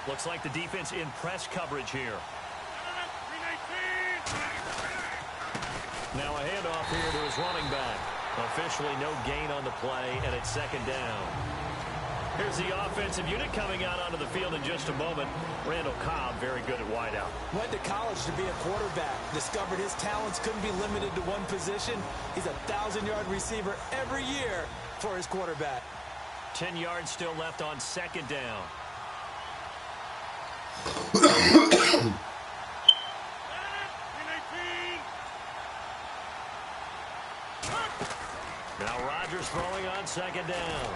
Looks like the defense in press coverage here. Now a handoff here to his running back. Officially no gain on the play, and it's second down. Here's the offensive unit coming out onto the field in just a moment. Randall Cobb, very good at wideout. Went to college to be a quarterback. Discovered his talents couldn't be limited to one position. He's a 1,000-yard receiver every year for his quarterback. 10 yards still left on second down. Now Rodgers throwing on second down.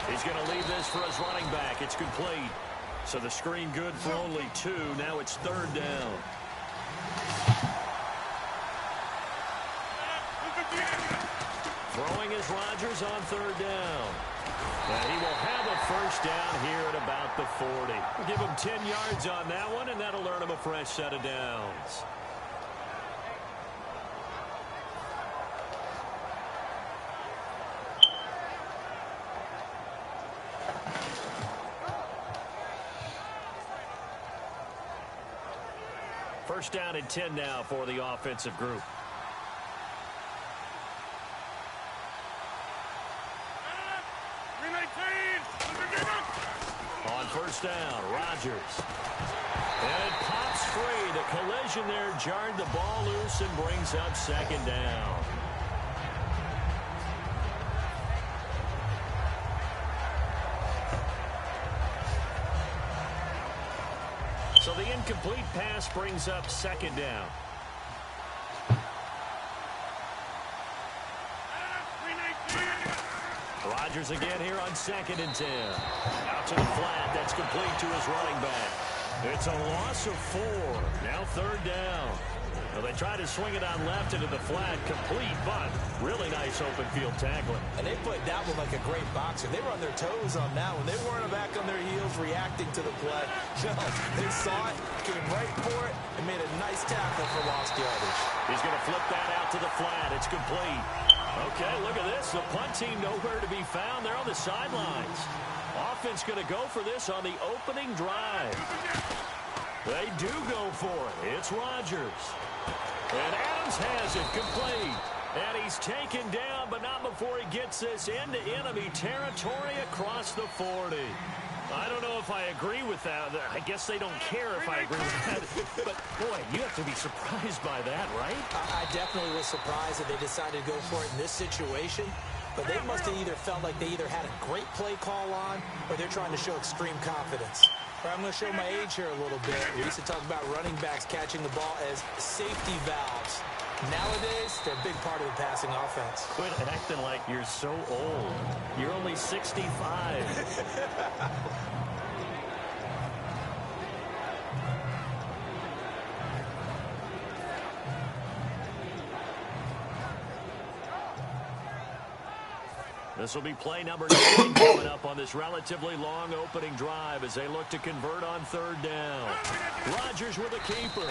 He's going to leave this for his running back. It's complete. So the screen good for only 2. Now it's third down. Throwing is Rodgers on third down. And he will have a first down here at about the 40. We'll give him 10 yards on that one, and that'll earn him a fresh set of downs. First down and 10 now for the offensive group. On first down, Rodgers. And it pops free. The collision there jarred the ball loose and brings up second down. So the incomplete pass brings up second down. Rodgers again here on second and 10. Out to the flat. That's complete to his running back. It's a loss of 4. Now third down. Well, they try to swing it on left into the flat. Complete, but really nice open field tackling. And they played that one like a great boxer. They were on their toes on that one. They weren't back on their heels reacting to the play. No, they saw it, came right for it, and made a nice tackle for lost yardage. He's going to flip that out to the flat. It's complete. Okay, look at this. The punt team nowhere to be found. They're on the sidelines. Offense going to go for this on the opening drive. They do go for it. It's Rodgers. And Adams has it complete. And he's taken down, but not before he gets this into enemy territory across the 40. I don't know if I agree with that. I guess they don't care if I agree with that. But, boy, you have to be surprised by that, right? I definitely was surprised that they decided to go for it in this situation. But they must have either felt like they either had a great play call on or they're trying to show extreme confidence. I'm going to show my age here a little bit. We used to talk about running backs catching the ball as safety valves. Nowadays, they're a big part of the passing offense. Quit acting like you're so old. You're only 65. This will be play number 9 coming up on this relatively long opening drive as they look to convert on third down. Rodgers with a keeper.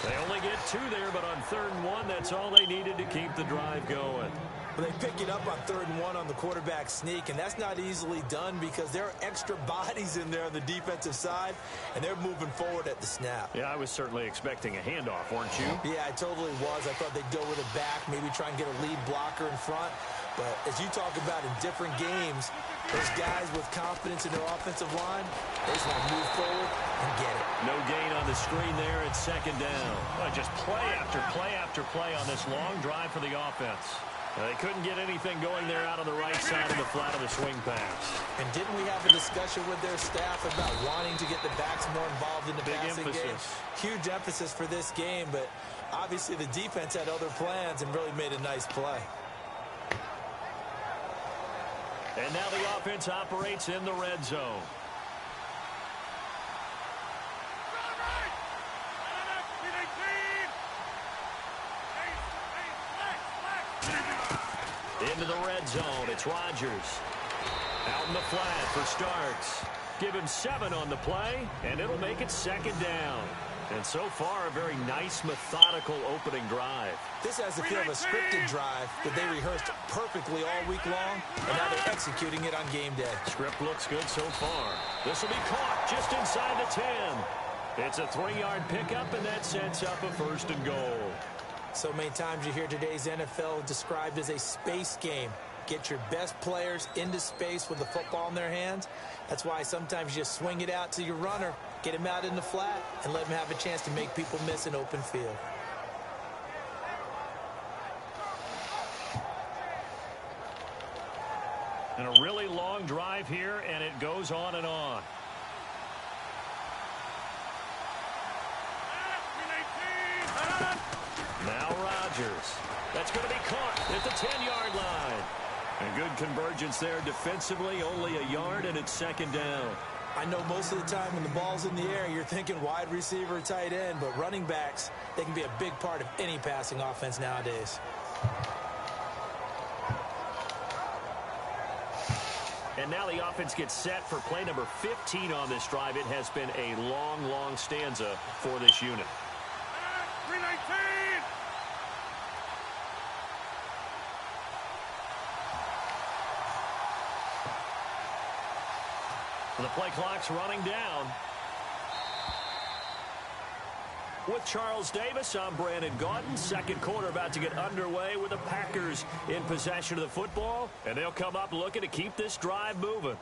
They only get 2 there, but on third and 1, that's all they needed to keep the drive going. But they pick it up on third and 1 on the quarterback sneak, and that's not easily done because there are extra bodies in there on the defensive side, and they're moving forward at the snap. Yeah, I was certainly expecting a handoff, weren't you? Yeah, I totally was. I thought they'd go with it back, maybe try and get a lead blocker in front. But as you talk about in different games, those guys with confidence in their offensive line, they just want to move forward and get it. No gain on the screen there at second down. Well, just play after play after play on this long drive for the offense. They couldn't get anything going there out on the right side of the flat of the swing pass. And didn't we have a discussion with their staff about wanting to get the backs more involved in the passing game? Huge emphasis for this game, but obviously the defense had other plans and really made a nice play. And now the offense operates in the red zone. Into the red zone, it's Rodgers. Out in the flat for Starks. Give him 7 on the play, and it'll make it second down. And so far, a very nice, methodical opening drive. This has the feel of a scripted drive that they rehearsed perfectly all week long, and now they're executing it on game day. Script looks good so far. This will be caught just inside the 10. It's a 3-yard pickup, and that sets up a 1st and goal. So many times you hear today's NFL described as a space game. Get your best players into space with the football in their hands. That's why sometimes you just swing it out to your runner, get him out in the flat, and let him have a chance to make people miss an open field. And a really long drive here, and it goes on and on. Now Rodgers. That's going to be caught at the 10-yard line. And good convergence there defensively, only a yard, and it's 2nd down. I know most of the time when the ball's in the air, you're thinking wide receiver, tight end, but running backs, they can be a big part of any passing offense nowadays. And now the offense gets set for play number 15 on this drive. It has been a long, long stanza for this unit. 319! The play clock's running down. With Charles Davis, I'm Brandon Gaudin. Second quarter about to get underway with the Packers in possession of the football. And they'll come up looking to keep this drive moving.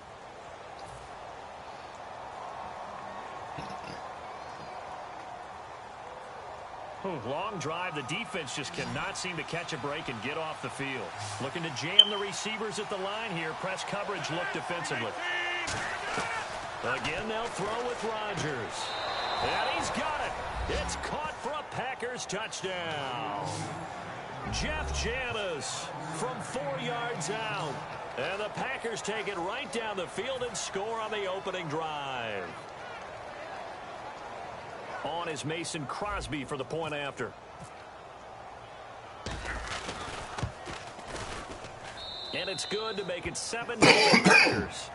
Long drive. The defense just cannot seem to catch a break and get off the field. Looking to jam the receivers at the line here. Press coverage look defensively. Again, they'll throw with Rodgers. And he's got it. It's caught for a Packers touchdown. Jeff Janis from 4 yards out. And the Packers take it right down the field and score on the opening drive. On is Mason Crosby for the point after. And it's good to make it 7-0 Packers.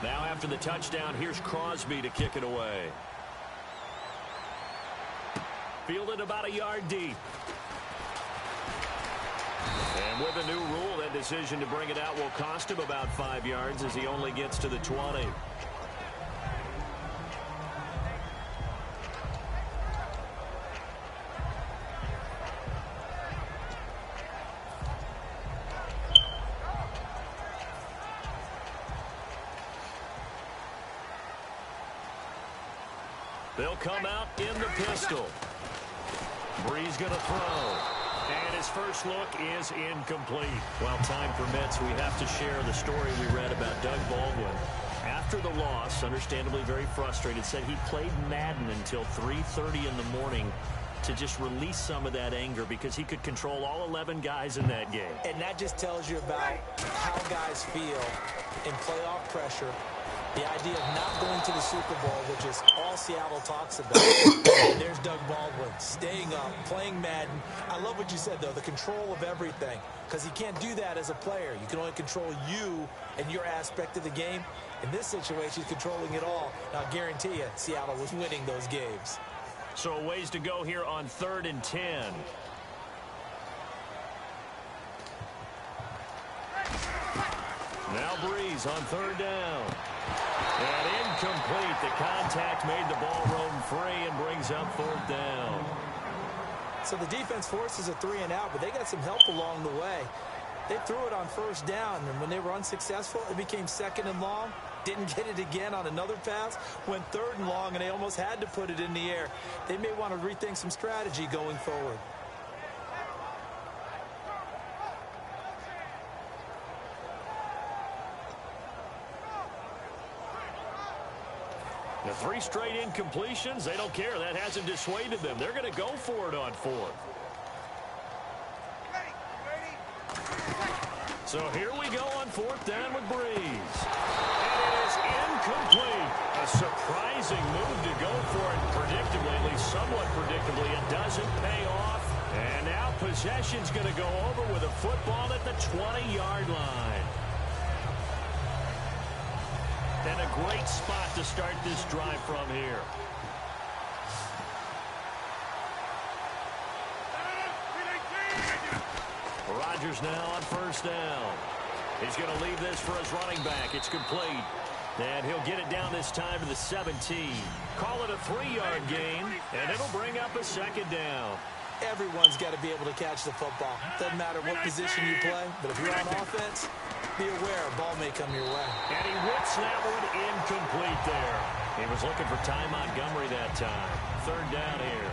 Now after the touchdown, here's Crosby to kick it away. Fielded about a yard deep. And with a new rule, that decision to bring it out will cost him about 5 yards as he only gets to the 20. They'll come out in the pistol. Brees going to throw. And his first look is incomplete. While time permits, we have to share the story we read about Doug Baldwin. After the loss, understandably very frustrated, said he played Madden until 3:30 in the morning to just release some of that anger because he could control all 11 guys in that game. And that just tells you about how guys feel in playoff pressure. The idea of not going to the Super Bowl, which is all Seattle talks about. And there's Doug Baldwin staying up, playing Madden. I love what you said, though, the control of everything. Because you can't do that as a player. You can only control you and your aspect of the game. In this situation, he's controlling it all. And I'll guarantee you, Seattle was winning those games. So a ways to go here on 3rd and 10. Now Brees on 3rd down. And incomplete. The contact made the ball roam free and brings up 4th down. So the defense forces a 3 and out, but they got some help along the way. They threw it on 1st down, and when they were unsuccessful, it became 2nd and long. Didn't get it again on another pass. Went 3rd and long, and they almost had to put it in the air. They may want to rethink some strategy going forward. The 3 straight incompletions, they don't care. That hasn't dissuaded them. They're going to go for it on 4th. So here we go on 4th down with Brees. And it is incomplete. A surprising move to go for it. Predictable. effectively, at least somewhat predictably. It doesn't pay off. And now possession's going to go over with a football at the 20-yard line. And a great spot to start this drive from here. Rodgers now on first down. He's going to leave this for his running back. It's complete. And he'll get it down this time to the 17. Call it a 3-yard gain, and it'll bring up a second down. Everyone's got to be able to catch the football. Doesn't matter what position you play, but if you're on offense, be aware a ball may come your way. And he whips that one incomplete there. He was looking for Ty Montgomery that time. Third down here.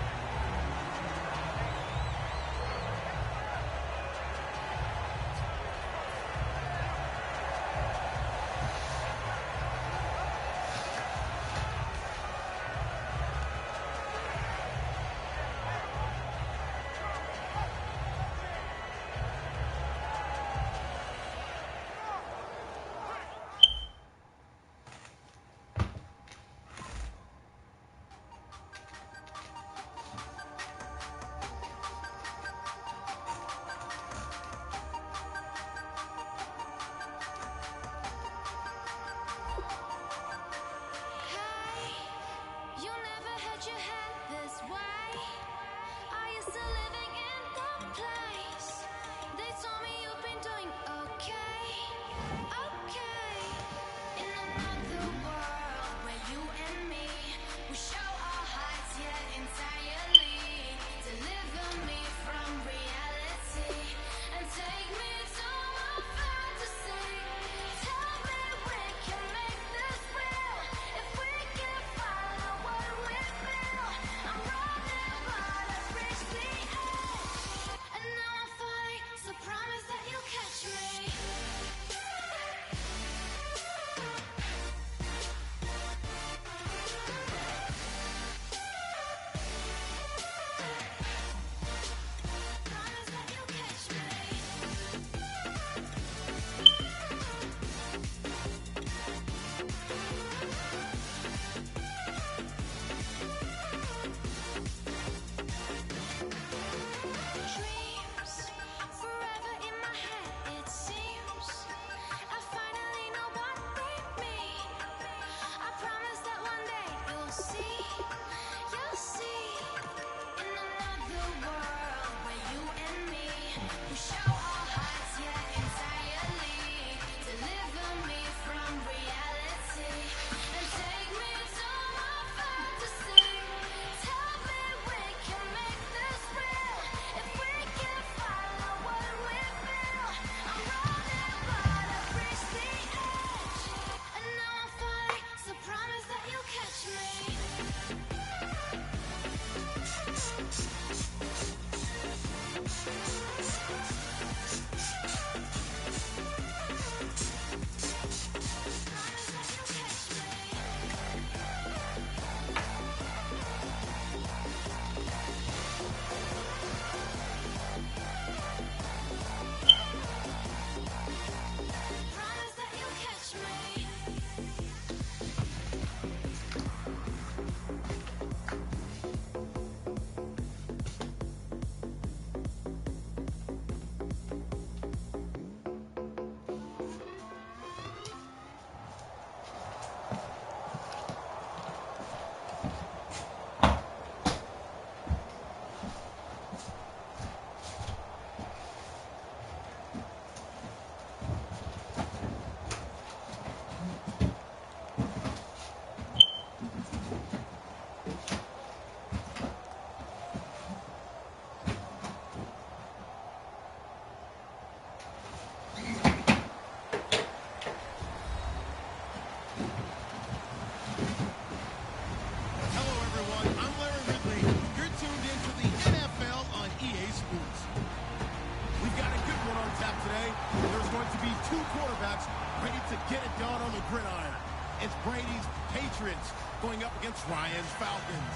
Going up against Ryan's Falcons.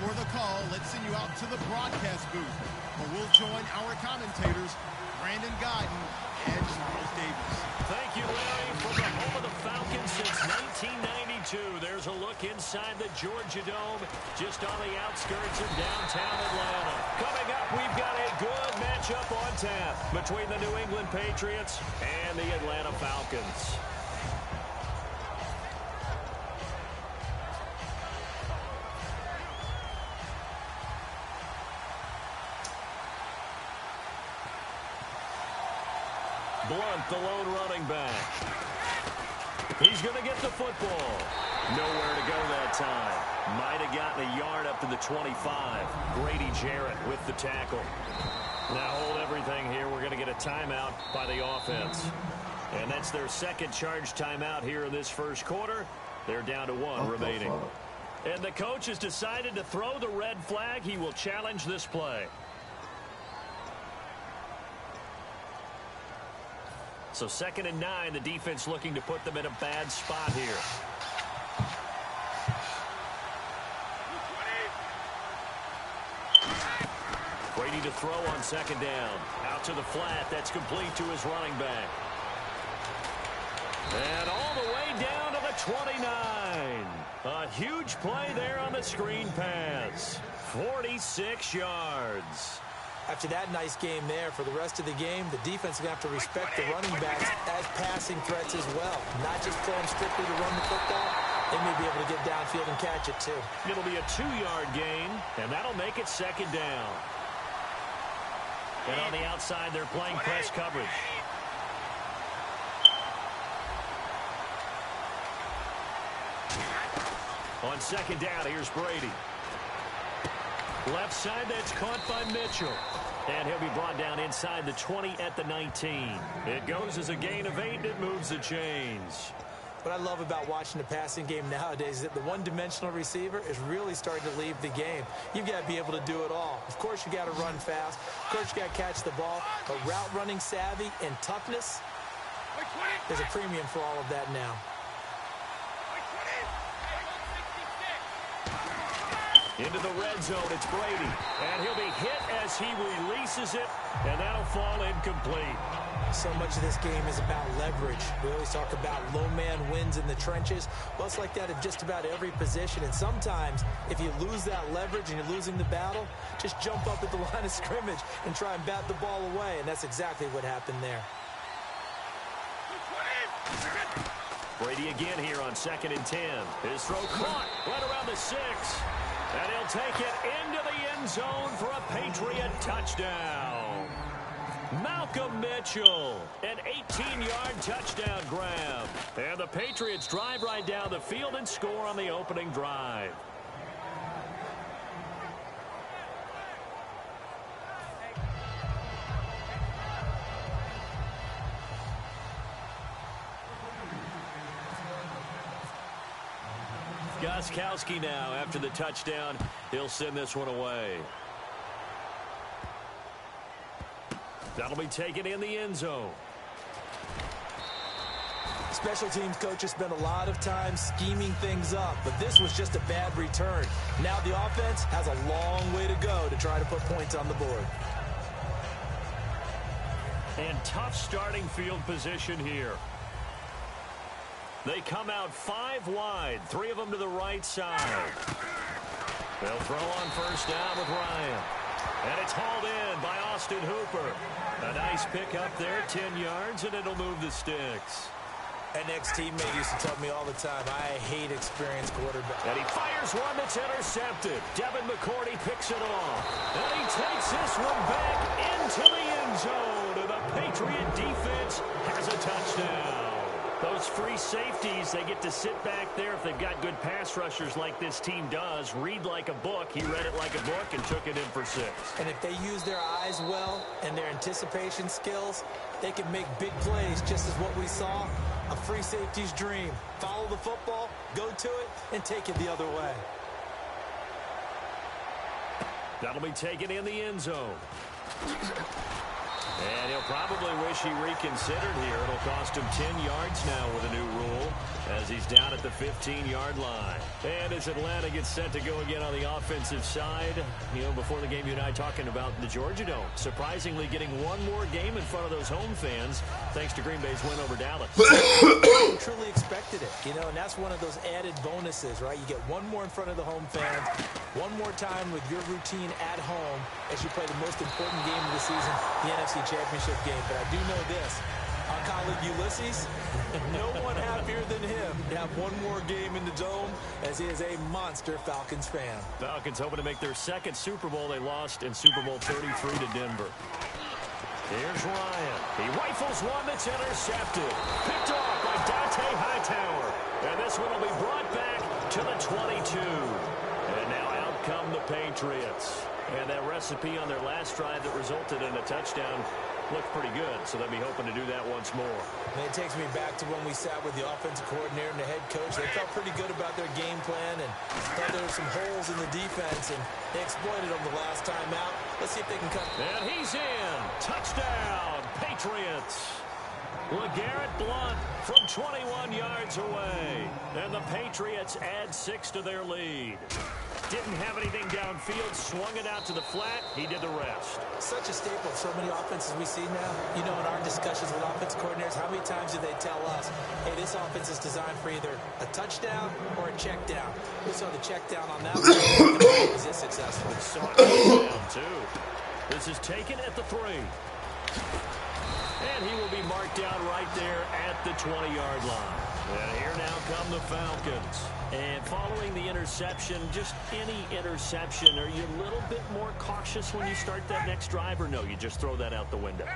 For the call, let's send you out to the broadcast booth, where we'll join our commentators Brandon Guyton and Charles Davis. Thank you, Larry. From the home of the Falcons since 1992, there's a look inside the Georgia Dome, just on the outskirts of downtown Atlanta. Coming up, we've got a good matchup on tap between the New England Patriots and the Atlanta Falcons. Blunt, the lone running back. He's going to get the football. Nowhere to go that time. Might have gotten a yard up to the 25. Grady Jarrett with the tackle. Now hold everything here. We're going to get a timeout by the offense. And that's their second charge timeout here in this first quarter. They're down to one remaining. And the coach has decided to throw the red flag. He will challenge this play. So 2nd and 9, the defense looking to put them in a bad spot here. Brady to throw on 2nd down. Out to the flat. That's complete to his running back. And all the way down to the 29. A huge play there on the screen pass. 46 yards. After that nice game there, for the rest of the game, the defense is going to have to respect the running backs as passing threats as well. Not just play them strictly to run the football. They may be able to get downfield and catch it, too. It'll be a 2-yard gain, and that'll make it 2nd down. And on the outside, they're playing press coverage. On 2nd down, here's Brady. Left side, that's caught by Mitchell. And he'll be brought down inside the 20 at the 19. It goes as a gain of 8, and it moves the chains. What I love about watching the passing game nowadays is that the one-dimensional receiver is really starting to leave the game. You've got to be able to do it all. Of course, you got to run fast. Of course, you got to catch the ball. But route running savvy and toughness, there's a premium for all of that now. Into the red zone, it's Brady. And he'll be hit as he releases it, and that'll fall incomplete. So much of this game is about leverage. We always talk about low man wins in the trenches. Well, it's like that at just about every position. And sometimes, if you lose that leverage and you're losing the battle, just jump up at the line of scrimmage and try and bat the ball away. And that's exactly what happened there. Brady again here on 2nd and 10. His throw caught right around the 6. And he'll take it into the end zone for a Patriot touchdown. Malcolm Mitchell, an 18-yard touchdown grab. And the Patriots drive right down the field and score on the opening drive. Gostkowski now after the touchdown. He'll send this one away. That'll be taken in the end zone. Special teams coaches spent a lot of time scheming things up, but this was just a bad return. Now the offense has a long way to go to try to put points on the board. And tough starting field position here. They come out 5 wide, 3 of them to the right side. They'll throw on 1st down with Ryan. And it's hauled in by Austin Hooper. A nice pick up there, 10 yards, and it'll move the sticks. An ex-teammate used to tell me all the time, I hate experienced quarterbacks. And he fires one that's intercepted. Devin McCourty picks it off. And he takes this one back into the end zone. And the Patriot defense has a touchdown. Those free safeties, they get to sit back there if they've got good pass rushers like this team does. Read like a book. He read it like a book and took it in for 6. And if they use their eyes well and their anticipation skills, they can make big plays, just as what we saw. A free safety's dream. Follow the football, go to it, and take it the other way. That'll be taken in the end zone. And he'll probably wish he reconsidered here. It'll cost him 10 yards now with a new rule. as he's down at the 15-yard line. And as Atlanta gets set to go again on the offensive side, before the game, you and I talking about the Georgia Dome surprisingly getting one more game in front of those home fans thanks to Green Bay's win over Dallas. I truly expected it, and that's one of those added bonuses, right? You get one more in front of the home fans, one more time with your routine at home as you play the most important game of the season, the NFC Championship game. But I do know this. Our colleague Ulysses, no one happier than him to have one more game in the Dome, as he is a monster Falcons fan. Falcons hoping to make their second Super Bowl. They lost in Super Bowl 33 to Denver. Here's Ryan. He rifles one that's intercepted. Picked off by Dante Hightower. And this one will be brought back to the 22. And now out come the Patriots. And that recipe on their last drive that resulted in a touchdown looked pretty good, so they'll be hoping to do that once more. And it takes me back to when we sat with the offensive coordinator and the head coach. They felt pretty good about their game plan and thought there were some holes in the defense, and they exploited them the last time out. Let's see if they can cut. And he's in. Touchdown, Patriots. LeGarrette Blount from 21 yards away. And the Patriots add 6 to their lead. Didn't have anything downfield, swung it out to the flat. He did the rest. Such a staple of so many offenses we see now. In our discussions with offensive coordinators, how many times do they tell us, hey, this offense is designed for either a touchdown or a check down? We saw the check down on that one. Was it successful? We saw it down, too. This is taken at the 3. And he will be marked down right there at the 20-yard line. And here now come the Falcons. And following the interception, just any interception, are you a little bit more cautious when you start that next drive, or no, you just throw that out the window?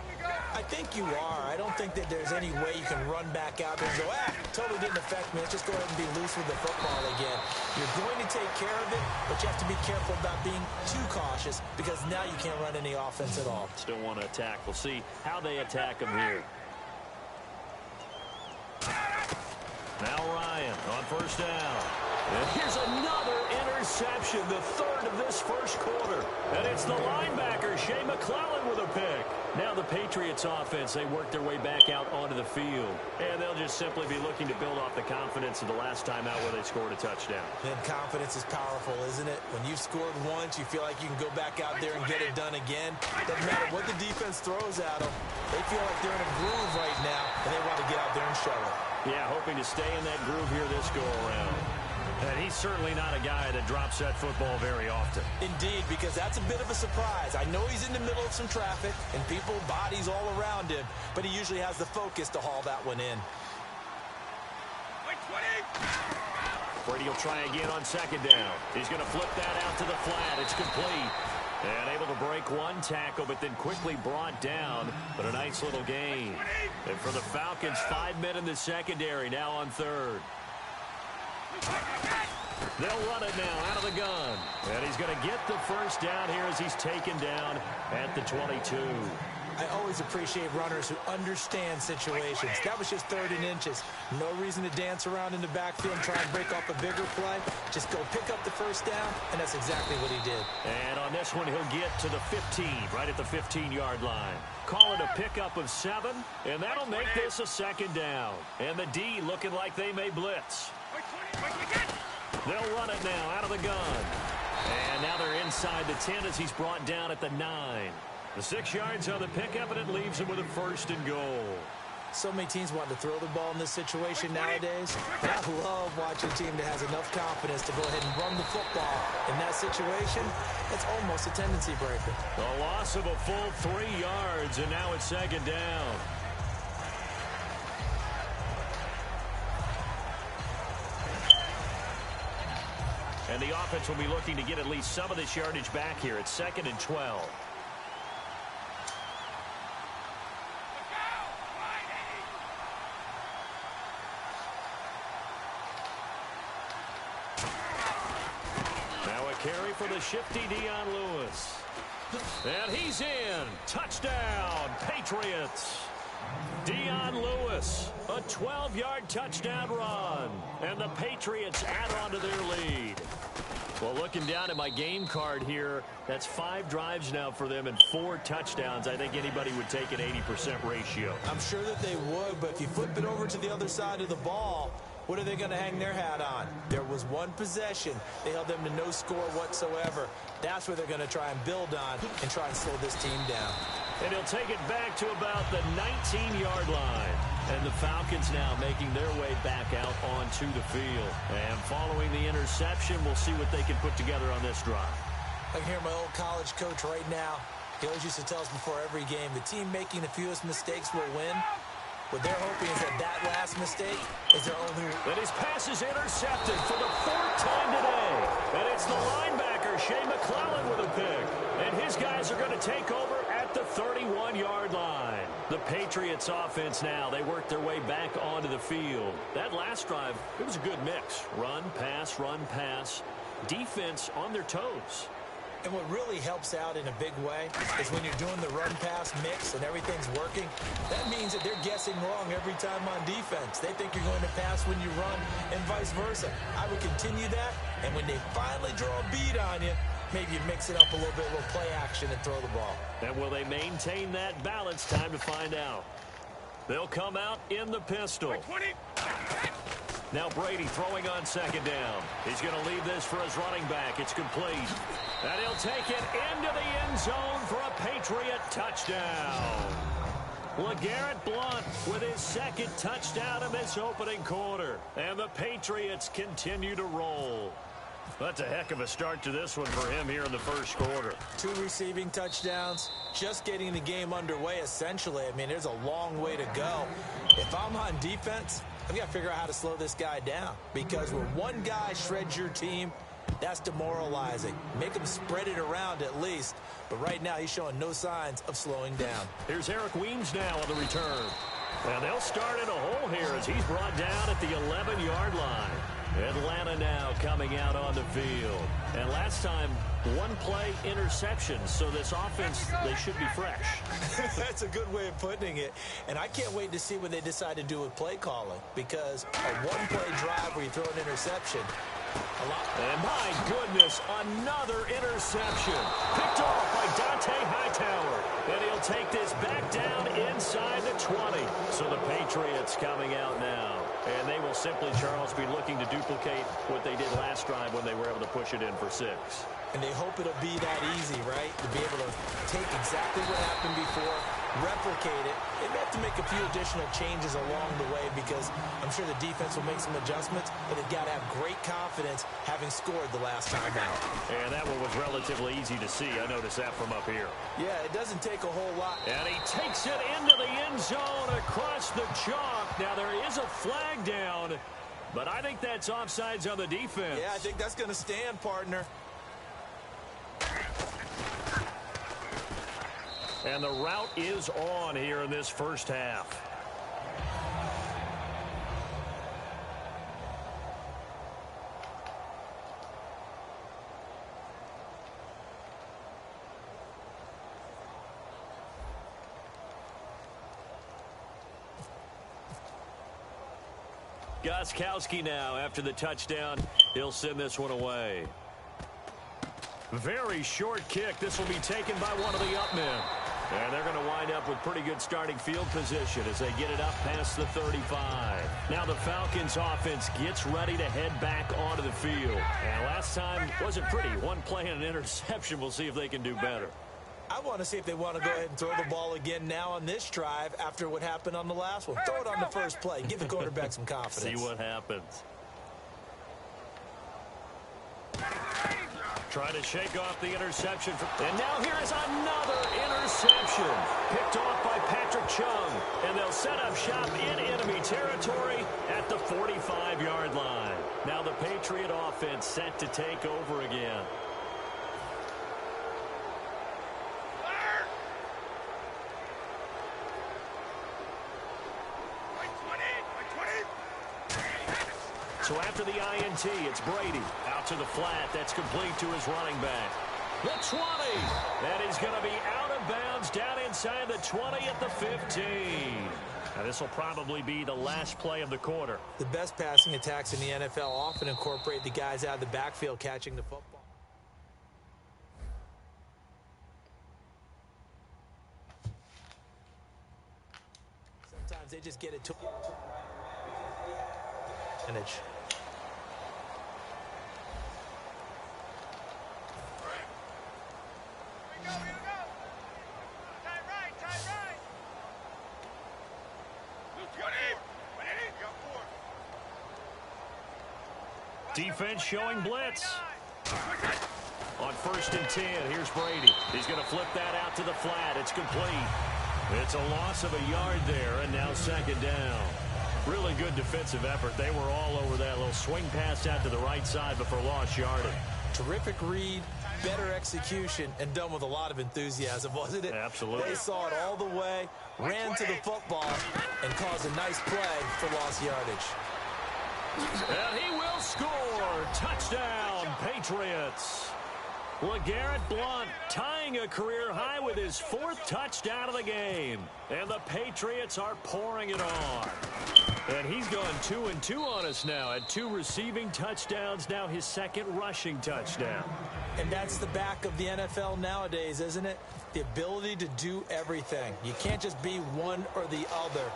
I think you are. I don't think that there's any way you can run back out there and go, totally didn't affect me. Let's just go ahead and be loose with the football again. You're going to take care of it, but you have to be careful about being too cautious because now you can't run any offense at all. Still want to attack. We'll see how they attack him here. Now Ryan on first down. And here's another interception, the third of this first quarter. And it's the linebacker, Shea McClellan, with a pick. Now the Patriots offense, they work their way back out onto the field. And they'll just simply be looking to build off the confidence of the last time out where they scored a touchdown. And confidence is powerful, isn't it? When you've scored once, you feel like you can go back out there and get it done again. Doesn't matter what the defense throws at them. They feel like they're in a groove right now, and they want to get out there and show it. Yeah, hoping to stay in that groove here this go-around. And he's certainly not a guy that drops that football very often. Indeed, because that's a bit of a surprise. I know he's in the middle of some traffic and people, bodies all around him, but he usually has the focus to haul that one in. Brady will try again on second down. He's going to flip that out to the flat. It's complete. And able to break one tackle, but then quickly brought down. But a nice little gain. And for the Falcons, 5 men in the secondary, now on third. They'll run it now out of the gun. And he's going to get the first down here as he's taken down at the 22. I always appreciate runners who understand situations. That was just 3rd and inches. No reason to dance around in the backfield and try and break off a bigger play. Just go pick up the first down, and that's exactly what he did. And on this one, he'll get to the 15, right at the 15-yard line. Call it a pickup of 7, and that'll make this a second down. And the D looking like they may blitz. They'll run it now out of the gun. And now they're inside the 10 as he's brought down at the 9. The 6 yards on the pickup, and it leaves him with a 1st and goal. So many teams want to throw the ball in this situation nowadays. But I love watching a team that has enough confidence to go ahead and run the football. In that situation, it's almost a tendency breaker. A loss of a full 3 yards, and now it's 2nd down. And the offense will be looking to get at least some of this yardage back here. It's 2nd and 12. Carry for the shifty Dion Lewis. And he's in. Touchdown, Patriots. Dion Lewis, a 12-yard touchdown run. And the Patriots add on to their lead. Well, looking down at my game card here, that's 5 drives now for them and 4 touchdowns. I think anybody would take an 80% ratio. I'm sure that they would, but if you flip it over to the other side of the ball, What are they going to hang their hat on? There was one possession. They held them to no score whatsoever. That's where they're going to try and build on and try and slow this team down. And he'll take it back to about the 19-yard line. And the Falcons now making their way back out onto the field. And following the interception, we'll see what they can put together on this drive. I can hear my old college coach right now. He always used to tell us before every game, the team making the fewest mistakes will win. What they're hoping is that last mistake is their only... And his pass is intercepted for the fourth time today. And it's the linebacker, Shea McClellan, with a pick. And his guys are going to take over at the 31-yard line. The Patriots offense now, they work their way back onto the field. That last drive, it was a good mix. Run, pass, defense on their toes. And what really helps out in a big way is when you're doing the run-pass mix and everything's working, that means that they're guessing wrong every time on defense. They think you're going to pass when you run and vice versa. I would continue that, and when they finally draw a bead on you, maybe you mix it up a little bit, a little play action and throw the ball. And will they maintain that balance? Time to find out. They'll come out in the pistol. Now Brady throwing on second down. He's going to leave this for his running back. It's complete. And he'll take it into the end zone for a Patriot touchdown. LeGarrette Blount with his second touchdown in this opening quarter. And the Patriots continue to roll. That's a heck of a start to this one for him here in the first quarter. 2 receiving touchdowns, just getting the game underway essentially. I mean, there's a long way to go. If I'm on defense, I've got to figure out how to slow this guy down, because when one guy shreds your team, that's demoralizing. Make him spread it around at least. But right now, he's showing no signs of slowing down. Here's Eric Weems now on the return. And they'll start in a hole here as he's brought down at the 11-yard line. Atlanta now coming out on the field. And last time, one play interception. So this offense, they should be fresh. That's a good way of putting it. And I can't wait to see what they decide to do with play calling. Because a one-play drive where you throw an interception, and my goodness, another interception. Picked off by Dante Hightower. And he'll take this back down inside the 20. So the Patriots coming out now. And they will simply, Charles, be looking to duplicate what they did last drive when they were able to push it in for 6. And they hope it'll be that easy, right? To be able to take exactly what happened before, replicate it. They may have to make a few additional changes along the way, because I'm sure the defense will make some adjustments, but they've got to have great confidence having scored the last time out. And that one was relatively easy to see. I noticed that from up here. Yeah, it doesn't take a whole lot. And he takes it into the end zone across the chalk. Now there is a flag down, but I think that's offsides on the defense. Yeah, I think that's going to stand, partner. And the route is on here in this first half. Gostkowski now after the touchdown. He'll send this one away. Very short kick. This will be taken by one of the up men. And they're going to wind up with pretty good starting field position as they get it up past the 35. Now the Falcons offense gets ready to head back onto the field. And last time wasn't pretty. One play and an interception. We'll see if they can do better. I want to see if they want to go ahead and throw the ball again now on this drive after what happened on the last one. Throw it on the first play. Give the quarterback some confidence. See what happens. Trying to shake off the interception. And now here is another interception. Picked off by Patrick Chung. And they'll set up shop in enemy territory at the 45-yard line. Now the Patriot offense set to take over again. So after the INT, it's Brady out to the flat. That's complete to his running back. The 20. That is going to be out of bounds down inside the 20 at the 15. Now this will probably be the last play of the quarter. The best passing attacks in the NFL often incorporate the guys out of the backfield catching the football. Sometimes they just get it to... advantage. Defense showing blitz. On 1st and 10, here's Brady. He's going to flip that out to the flat. It's complete. It's a loss of a yard there, and now 2nd down. Really good defensive effort. They were all over that little swing pass out to the right side before lost yardage. Terrific read, better execution, and done with a lot of enthusiasm, wasn't it? Absolutely. They saw it all the way, ran to the football, and caused a nice play for lost yardage. And he will score. Touchdown, Patriots. LeGarrette Blount tying a career high with his 4th touchdown of the game. And the Patriots are pouring it on. And he's gone 2-2 on us now. At 2 receiving touchdowns, now his 2nd rushing touchdown. And that's the back of the NFL nowadays, isn't it? The ability to do everything. You can't just be one or the other.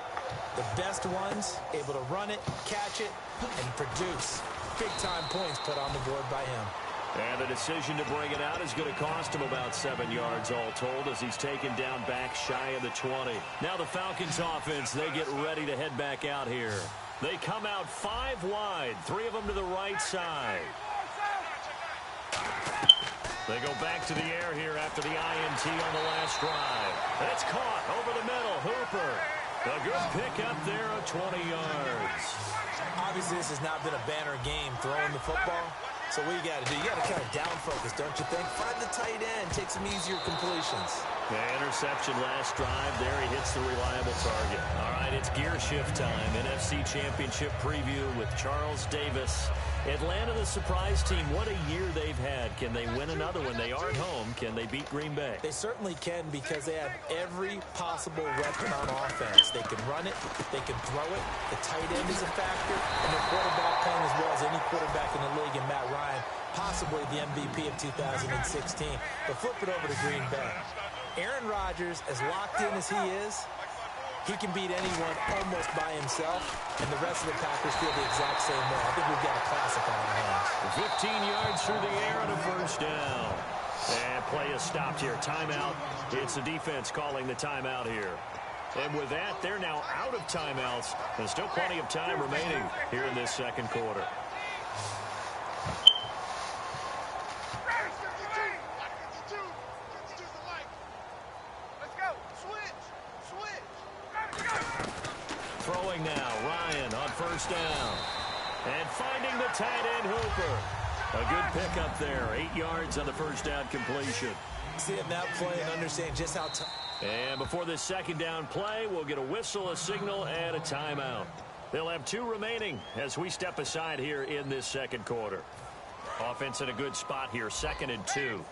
The best ones able to run it, catch it, and produce. Big-time points put on the board by him. And the decision to bring it out is going to cost him about 7 yards all told as he's taken down back shy of the 20. Now the Falcons offense, they get ready to head back out here. They come out 5 wide, 3 of them to the right side. They go back to the air here after the INT on the last drive. That's caught over the middle. Hooper. A good pick up there of 20 yards. Obviously, this has not been a banner game throwing the football. So what you got to do, you got to kind of down focus, don't you think? Find the tight end, take some easier completions. The interception last drive there. He hits the reliable target. All right, it's gear shift time. NFC Championship preview with Charles Davis. Atlanta, the surprise team. What a year they've had. Can they win another when they are at home? Can they beat Green Bay? They certainly can because they have every possible weapon on offense. They can run it. They can throw it. The tight end is a factor. And the quarterback playing as well as any quarterback in the league, and Matt Ryan, possibly the MVP of 2016. But flip it over to Green Bay. Aaron Rodgers, as locked in as he is, he can beat anyone almost by himself, and the rest of the Packers feel the exact same way. I think we've got a classic on our hands. 15 yards through the air and a 1st down. And play is stopped here. Timeout. It's the defense calling the timeout here. And with that, they're now out of timeouts. There's still plenty of time remaining here in this 2nd quarter. Throwing now, Ryan on 1st down. And finding the tight end, Hooper. A good pickup there, 8 yards on the 1st down completion. Seeing that play and understand just how and before this 2nd down play, we'll get a whistle, a signal, and a timeout. They'll have 2 remaining as we step aside here in this 2nd quarter. Offense in a good spot here, 2nd and 2.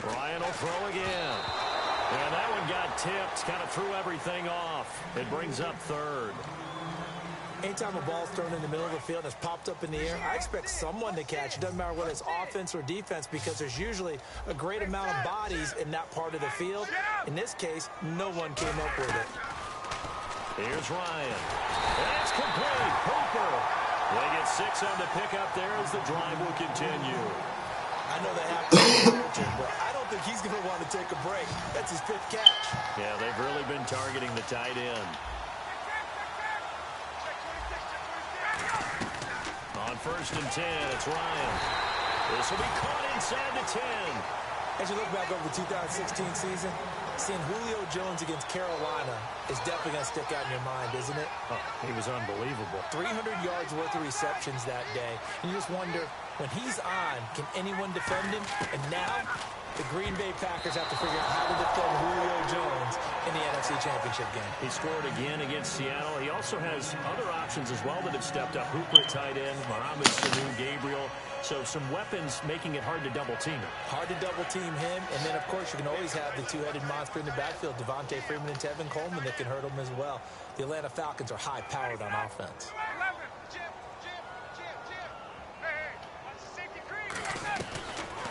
Ryan will throw again. And that one got tipped, kind of threw everything off. It brings up 3rd. Anytime a ball's thrown in the middle of the field and it's popped up in the air, I expect someone to catch it. Doesn't matter whether it's offense or defense, because there's usually a great amount of bodies in that part of the field. In this case, no one came up with it. Here's Ryan. That's complete. Hooper. They get 6 on the pickup there as the drive will continue. I know they have to be urgent, but I don't think he's going to want to take a break. That's his 5th catch. Yeah, they've really been targeting the tight end. On 1st and 10, it's Ryan. This will be caught inside the 10. As you look back over the 2016 season, seeing Julio Jones against Carolina is definitely going to stick out in your mind, isn't it? Oh, he was unbelievable. 300 yards worth of receptions that day. And you just wonder, when he's on, can anyone defend him? And now, the Green Bay Packers have to figure out how to defend Julio Jones in the NFC Championship game. He scored again against Seattle. He also has other options as well that have stepped up. Hooper at tight end, Mohamed Sanu, Gabriel. So some weapons making it hard to double-team him. Hard to double-team him. And then, of course, you can always have the two-headed monster in the backfield, Devontae Freeman and Tevin Coleman, that can hurt him as well. The Atlanta Falcons are high-powered on offense.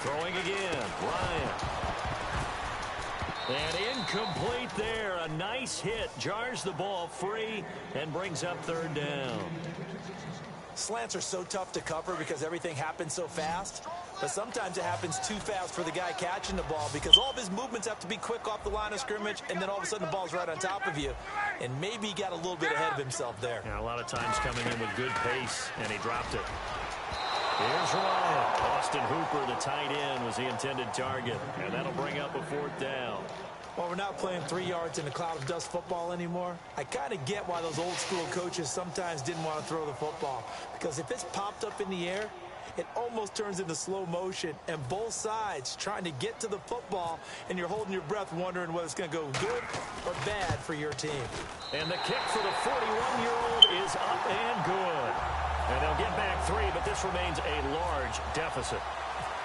Throwing again, Ryan. And incomplete there. A nice hit. Jars the ball free and brings up third down. Slants are so tough to cover because everything happens so fast. But sometimes it happens too fast for the guy catching the ball because all of his movements have to be quick off the line of scrimmage, and then all of a sudden the ball's right on top of you. And maybe he got a little bit ahead of himself there. Yeah, a lot of times coming in with good pace, and he dropped it. Here's Ryan. Austin Hooper, the tight end, was the intended target. And that'll bring up a fourth down. Well, we're not playing 3 yards in a cloud of dust football anymore. I kind of get why those old school coaches sometimes didn't want to throw the football. Because if it's popped up in the air, it almost turns into slow motion. And both sides trying to get to the football, and you're holding your breath wondering whether it's going to go good or bad for your team. And the kick for the 41-year-old is up and good. And they'll get back 3, but this remains a large deficit.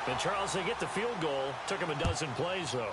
And, Charles, they get the field goal. Took them a dozen plays, though.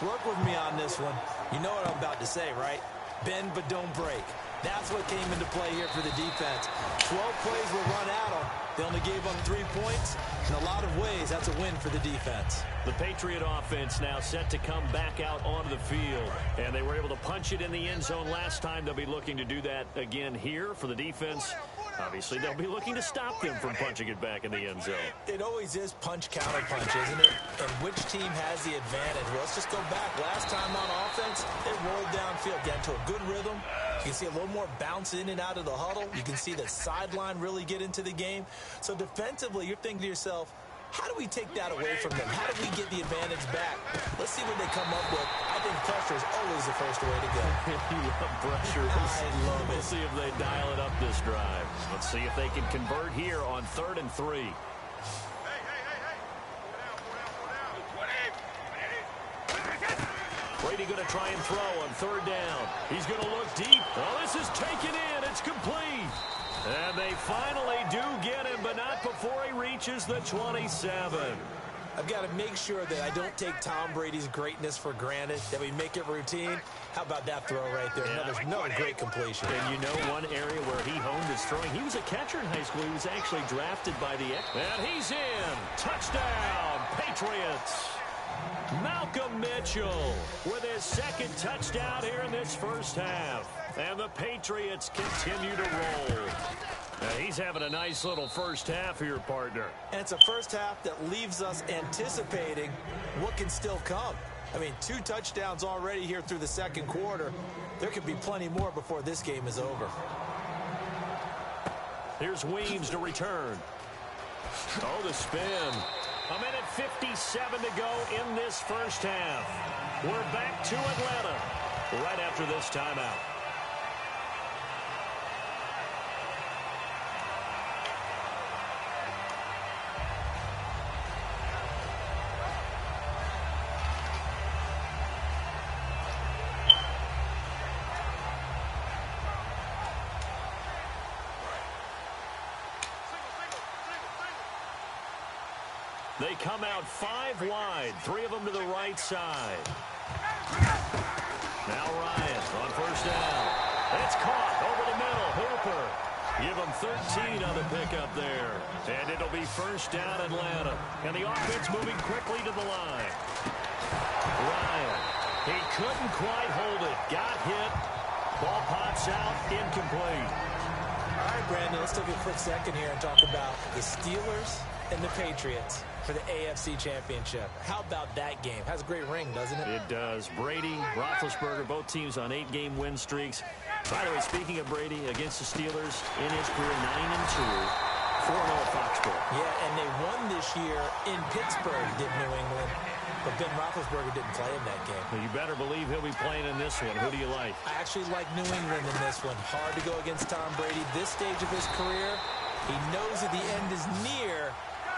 Work with me on this one. You know what I'm about to say, right? Bend but don't break. That's what came into play here for the defense. 12 plays were run at them. They only gave up 3 points. In a lot of ways, that's a win for the defense. The Patriot offense now set to come back out onto the field. And they were able to punch it in the end zone last time. They'll be looking to do that again here for the defense. Obviously, they'll be looking to stop them from punching it back in the end zone. It always is punch-counter-punch, isn't it? And which team has the advantage? Well, let's just go back. Last time on offense, they rolled downfield, got into a good rhythm. You can see a little more bounce in and out of the huddle. You can see the sideline really get into the game. So defensively, you're thinking to yourself, how do we take that away from them? How do we get the advantage back? Let's see what they come up with. I think pressure is always the first way to go. You love pressure. I love it. We'll see if they dial it up this drive. Let's see if they can convert here on 3rd and 3. Brady going to try and throw on 3rd down. He's going to look deep. Oh, this is taken in. It's complete. And they finally do get him, but not before he reaches the 27. I've got to make sure that I don't take Tom Brady's greatness for granted, that we make it routine. How about that throw right there? Yeah. Another great completion. And you know one area where he honed his throwing? He was a catcher in high school. He was actually drafted by the... And he's in. Touchdown, Patriots. Malcolm Mitchell with his 2nd touchdown here in this first half. And the Patriots continue to roll. He's having a nice little first half here, partner. And it's a first half that leaves us anticipating what can still come. I mean, 2 touchdowns already here through the 2nd quarter. There could be plenty more before this game is over. Here's Weems to return. Oh, the spin. A minute 57 to go in this first half. We're back to Atlanta right after this timeout. They come out 5 wide, 3 of them to the right side. Now Ryan on 1st down. It's caught over the middle. Hooper. Give him 13 on the pickup there. And it'll be 1st down Atlanta. And the offense moving quickly to the line. Ryan. He couldn't quite hold it. Got hit. Ball pops out. Incomplete. All right, Brandon, let's take a quick second here and talk about the Steelers and the Patriots for the AFC Championship. How about that game? Has a great ring, doesn't it? It does. Brady, Roethlisberger, both teams on 8-game win streaks. By the way, speaking of Brady, against the Steelers, in his career, 9-2, 4-0 at Foxborough. Yeah, and they won this year in Pittsburgh, did New England. But Ben Roethlisberger didn't play in that game. Well, you better believe he'll be playing in this one. Who do you like? I actually like New England in this one. Hard to go against Tom Brady. This stage of his career, he knows that the end is near.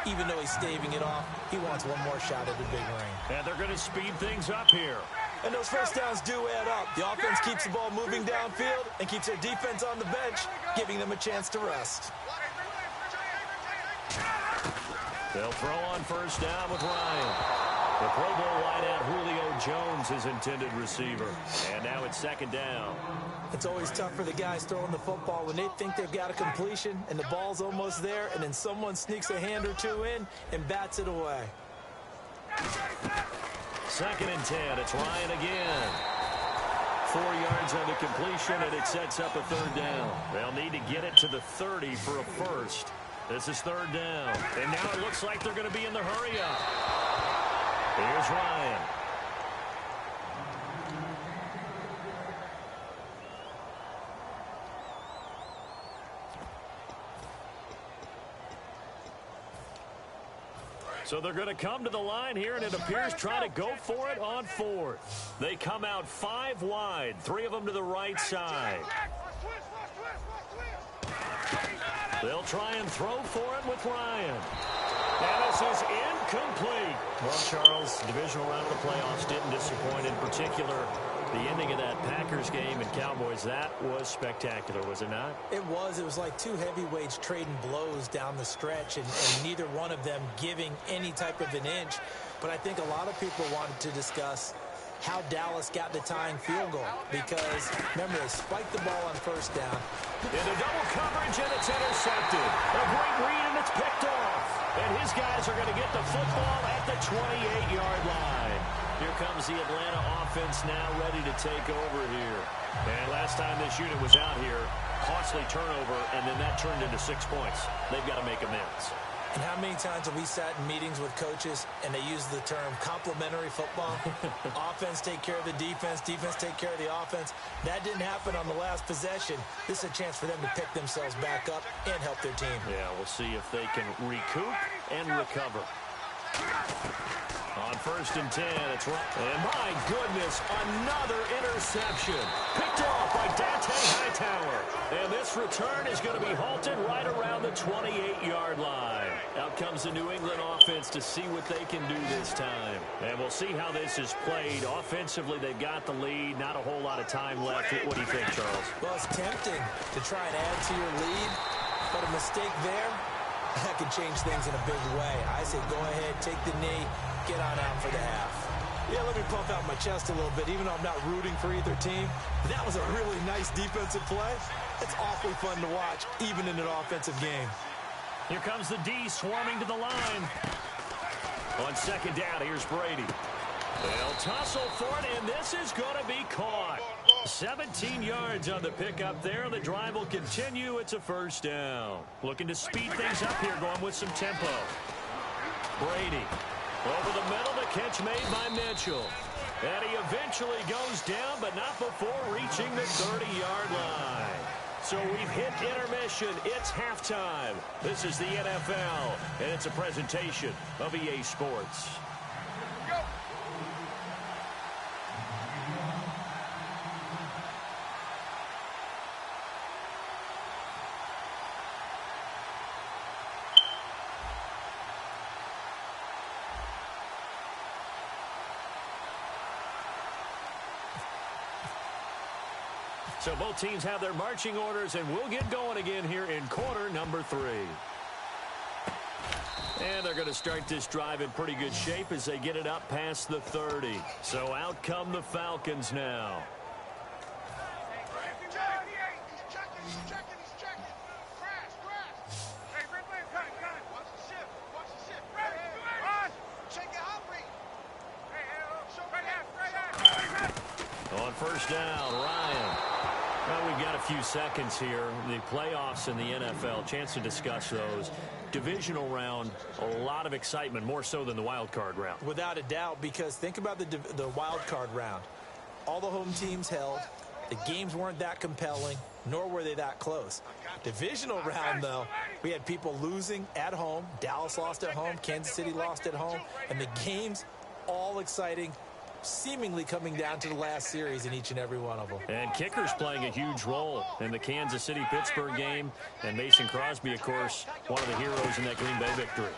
Even though he's staving it off, he wants one more shot at the big ring. And they're going to speed things up here. And those first downs do add up. The offense keeps the ball moving downfield and keeps their defense on the bench, giving them a chance to rest. They'll throw on 1st down with Ryan. The Pro Bowl wideout Julio Jones, his intended receiver. And now it's 2nd down. It's always tough for the guys throwing the football when they think they've got a completion and the ball's almost there, and then someone sneaks a hand or 2 in and bats it away. 2nd and 10. It's Ryan again. 4 yards on the completion, and it sets up a 3rd down. They'll need to get it to the 30 for a first. This is 3rd down. And now it looks like they're going to be in the hurry-up. Here's Ryan. So they're going to come to the line here, and it appears trying to go for it on 4th. They come out 5 wide, 3 of them to the right side. They'll try and throw for it with Ryan. And this is incomplete. Well, Charles, divisional round of the playoffs didn't disappoint. In particular, the ending of that Packers game and Cowboys, that was spectacular, was it not? It was. It was like two heavyweights trading blows down the stretch, and neither one of them giving any type of an inch. But I think a lot of people wanted to discuss how Dallas got the tying field goal, because, remember, they spiked the ball on 1st down. Into double coverage, and it's intercepted. A great read, and it's picked off. And his guys are going to get the football at the 28-yard line. Here comes the Atlanta offense now ready to take over here. And last time this unit was out here, costly turnover, and then that turned into 6 points. They've got to make amends. And how many times have we sat in meetings with coaches and they use the term complementary football? Offense take care of the defense, defense take care of the offense. That didn't happen on the last possession. This is a chance for them to pick themselves back up and help their team. Yeah, we'll see if they can recoup and recover. On 1st and 10, it's right. And my goodness, another interception. Picked off by Dante Hightower. And this return is going to be halted right around the 28-yard line. Out comes the New England offense to see what they can do this time. And we'll see how this is played. Offensively, they've got the lead. Not a whole lot of time left. What do you think, Charles? Well, it's tempting to try and add to your lead, but a mistake there, that can change things in a big way. I say go ahead, take the knee, get on out for the half. Yeah, let me pump out my chest a little bit, even though I'm not rooting for either team. That was a really nice defensive play. It's awfully fun to watch, even in an offensive game. Here comes the D swarming to the line. On 2nd down, here's Brady. They'll tussle for it, and this is going to be caught. 17 yards on the pickup there. The drive will continue. It's a 1st down. Looking to speed things up here, going with some tempo. Brady. Over the middle, the catch made by Mitchell. And he eventually goes down, but not before reaching the 30-yard line. So we've hit intermission. It's halftime. This is the NFL, and it's a presentation of EA Sports. So both teams have their marching orders, and we'll get going again here in quarter number 3. And they're going to start this drive in pretty good shape as they get it up past the 30. So out come the Falcons now. On 1st down, Ryan. Well, we've got a few seconds here. The playoffs in the NFL, chance to discuss those. Divisional round, a lot of excitement, more so than the wild card round. Without a doubt, because think about the wild card round. All the home teams held. The games weren't that compelling, nor were they that close. Divisional round, though, we had people losing at home. Dallas lost at home. Kansas City lost at home. And the games, all exciting, seemingly coming down to the last series in each and every one of them. And kickers playing a huge role in the Kansas City-Pittsburgh game. And Mason Crosby, of course, one of the heroes in that Green Bay victory.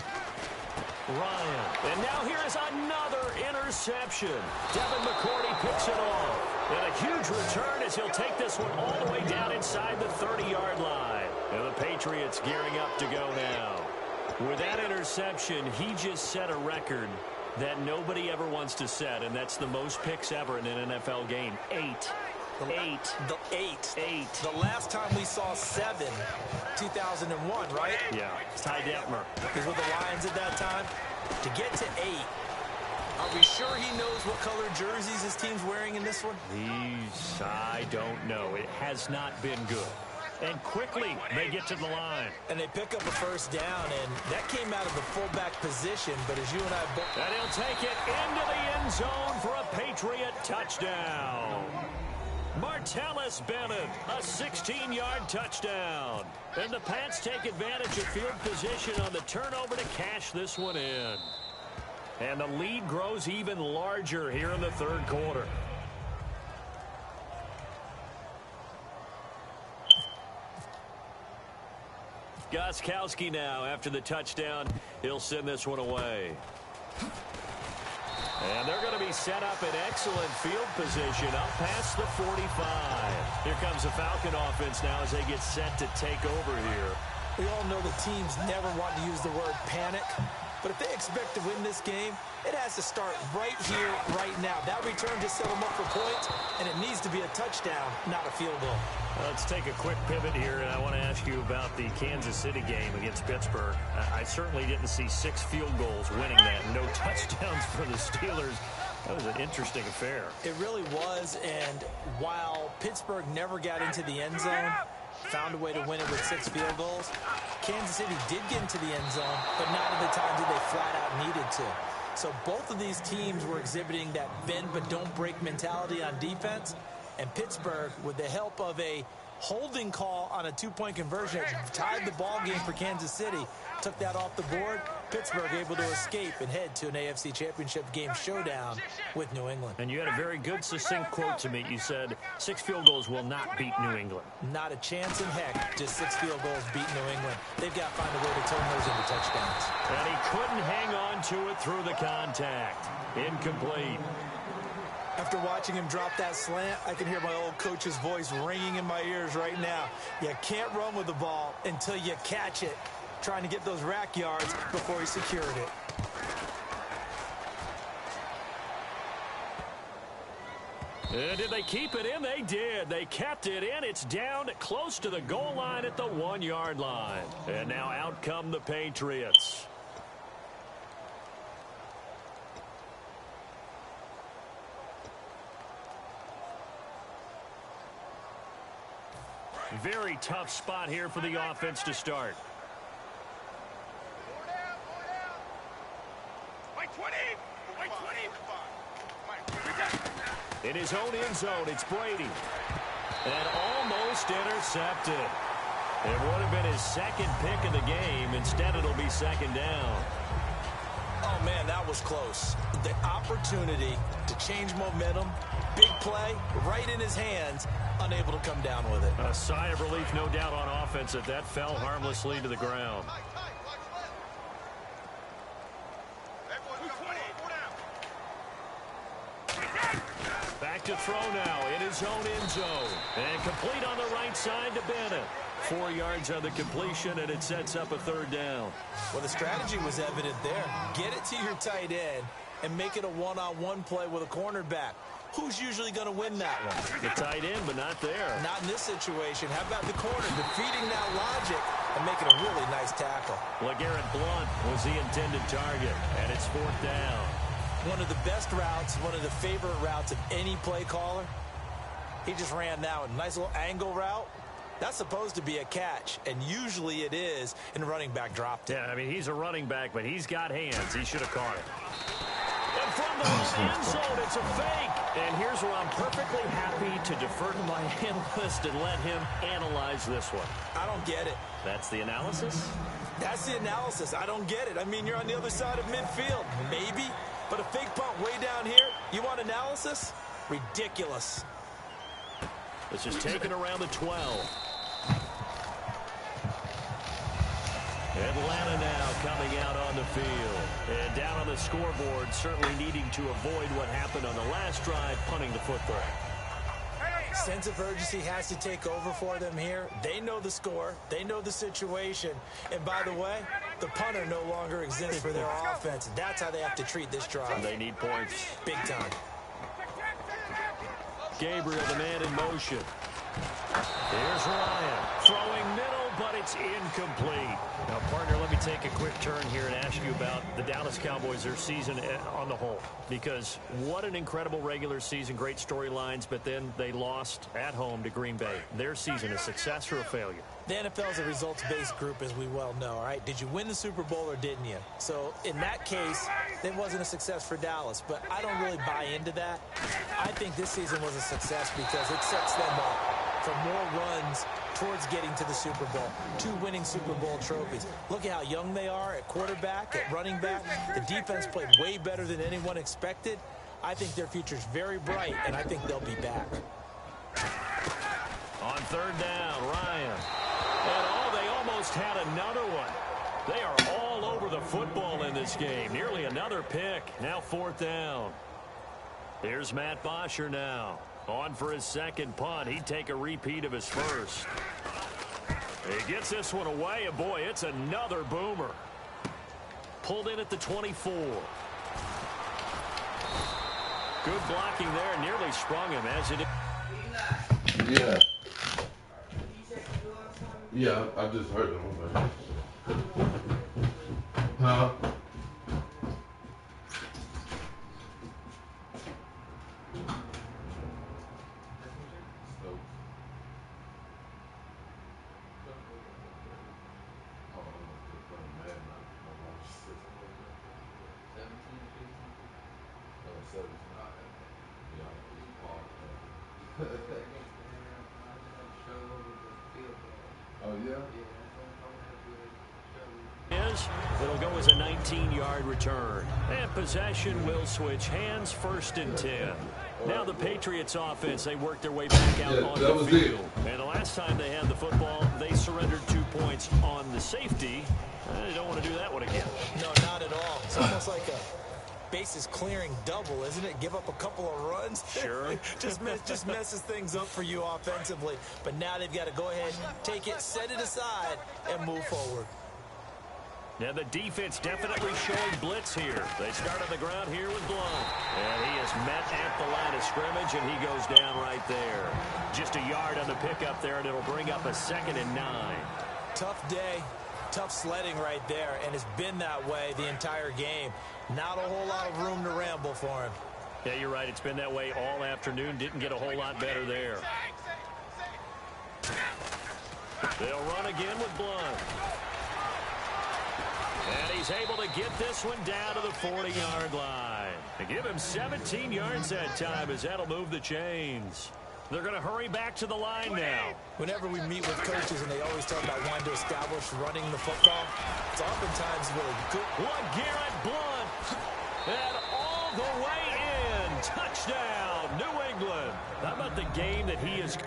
Ryan. And now here is another interception. Devin McCourty picks it off. And a huge return as he'll take this one all the way down inside the 30-yard line. And the Patriots gearing up to go now. With that interception, he just set a record that nobody ever wants to set, and that's the most picks ever in an NFL game. 8. The last time we saw 7, 2001, right? Yeah, Ty Detmer. Because with the Lions at that time, to get to 8, Are we sure he knows what color jerseys his team's wearing in this one? I don't know. It has not been good. And quickly, they get to the line. And they pick up a first down, and that came out of the fullback position. But as you and I both... And he'll take it into the end zone for a Patriot touchdown. Martellus Bennett, a 16-yard touchdown. And the Pats take advantage of field position on the turnover to cash this one in. And the lead grows even larger here in the third quarter. Gostkowski now after the touchdown. He'll send this one away. And they're going to be set up in excellent field position up past the 45. Here comes the Falcon offense now as they get set to take over here. We all know the teams never want to use the word panic. But if they expect to win this game, it has to start right here, right now. That return just set them up for points, and it needs to be a touchdown, not a field goal. Let's take a quick pivot here, and I want to ask you about the Kansas City game against Pittsburgh. I certainly didn't see 6 field goals winning that. No touchdowns for the Steelers. That was an interesting affair. It really was, and while Pittsburgh never got into the end zone, found a way to win it with 6 field goals, Kansas City did get into the end zone, but not at the times that they flat out needed to. So both of these teams were exhibiting that bend but don't break mentality on defense. And Pittsburgh, with the help of a holding call on a 2-point conversion, tied the ball game for Kansas City, took that off the board. Pittsburgh able to escape and head to an AFC Championship game showdown with New England. And you had a very good succinct quote to me. You said 6 field goals will not beat New England. Not a chance in heck. Just 6 field goals beat New England. They've got to find a way to turn those into touchdowns. And he couldn't hang on to it through the contact. Incomplete. After watching him drop that slant, I can hear my old coach's voice ringing in my ears right now. You can't run with the ball until you catch it. Trying to get those rack yards before he secured it. Did they keep it in? They did. They kept it in. It's down close to the goal line at the 1-yard line. And now out come the Patriots. Very tough spot here for the offense to start. In his own end zone, it's Brady. And almost intercepted. It would have been his second pick of the game. Instead, it'll be second down. Oh, man, that was close. The opportunity to change momentum, big play, right in his hands, unable to come down with it. A sigh of relief, no doubt, on offense that fell harmlessly to the ground. Back to throw now in his own end zone. And complete on the right side to Bennett. 4 yards on the completion, and it sets up a third down. Well, the strategy was evident there. Get it to your tight end and make it a one-on-one play with a cornerback. Who's usually going to win that one? The tight end, but not there. Not in this situation. How about the corner defeating that logic and making a really nice tackle? LeGarrette Blount was the intended target, and it's 4th down. One of the best routes, one of the favorite routes of any play caller. He just ran that one. Nice little angle route. That's supposed to be a catch, and usually it is, and running back dropped it. Yeah, I mean, he's a running back, but he's got hands. He should have caught it. And from the end zone, it's a fake. And here's where I'm perfectly happy to defer to my analyst and let him analyze this one. I don't get it. That's the analysis? That's the analysis. I don't get it. I mean, you're on the other side of midfield. Maybe. But a fake punt way down here, you want analysis? Ridiculous. This is taken around the 12. Atlanta now coming out on the field. And down on the scoreboard, certainly needing to avoid what happened on the last drive, punting the football. Sense of urgency has to take over for them here. They know the score. They know the situation. And by the way, the punter no longer exists for their offense. That's how they have to treat this drive. They need points. Big time. Gabriel, the man in motion. Here's Ryan throwing middle, but it's It's incomplete. Now, partner, let me take a quick turn here and ask you about the Dallas Cowboys, their season on the whole. Because what an incredible regular season, great storylines, but then they lost at home to Green Bay. Their season, a success or a failure? The NFL is a results-based group, as we well know, all right? Did you win the Super Bowl or didn't you? So, in that case, it wasn't a success for Dallas, but I don't really buy into that. I think this season was a success because it sets them up for more runs towards getting to the Super Bowl. 2 winning Super Bowl trophies. Look at how young they are at quarterback, at running back. The defense played way better than anyone expected. I think their future's very bright, and I think they'll be back. On third down, Ryan. And they almost had another one. They are all over the football in this game. Nearly another pick. Now fourth down. Here's Matt Bosher now. On for his second punt. He'd take a repeat of his first. He gets this one away, and boy, it's another boomer. Pulled in at the 24. Good blocking there. Nearly sprung him as it. Yeah. Yeah, I just heard them. Huh? Oh, yeah? It'll go as a 19-yard return. And possession will switch hands, first and 10. Now the Patriots offense, they work their way back out on the field. And the last time they had the football, they surrendered 2 points on the safety. They don't want to do that one again. No, not at all. It's almost like a bases clearing double, isn't it? Give up a couple of runs. Sure. just messes things up for you offensively. But now they've got to go ahead, take it, set it aside, and move forward. Now the defense definitely showing blitz here. They start on the ground here with Blount. And he is met at the line of scrimmage, and he goes down right there. Just a yard on the pickup there, and it'll bring up a 2nd and 9. Tough day. Tough sledding right there, and it's been that way the entire game. Not a whole lot of room to ramble for him. Yeah, you're right. It's been that way all afternoon. Didn't get a whole lot better there. They'll run again with Blount. And he's able to get this one down to the 40-yard line. They give him 17 yards that time as that'll move the chains. They're going to hurry back to the line now. Whenever we meet with coaches and they always talk about wanting to establish running the football, it's oftentimes really good. One Garrett Blount. And all the way in. Touchdown, New England. How about the game that he is...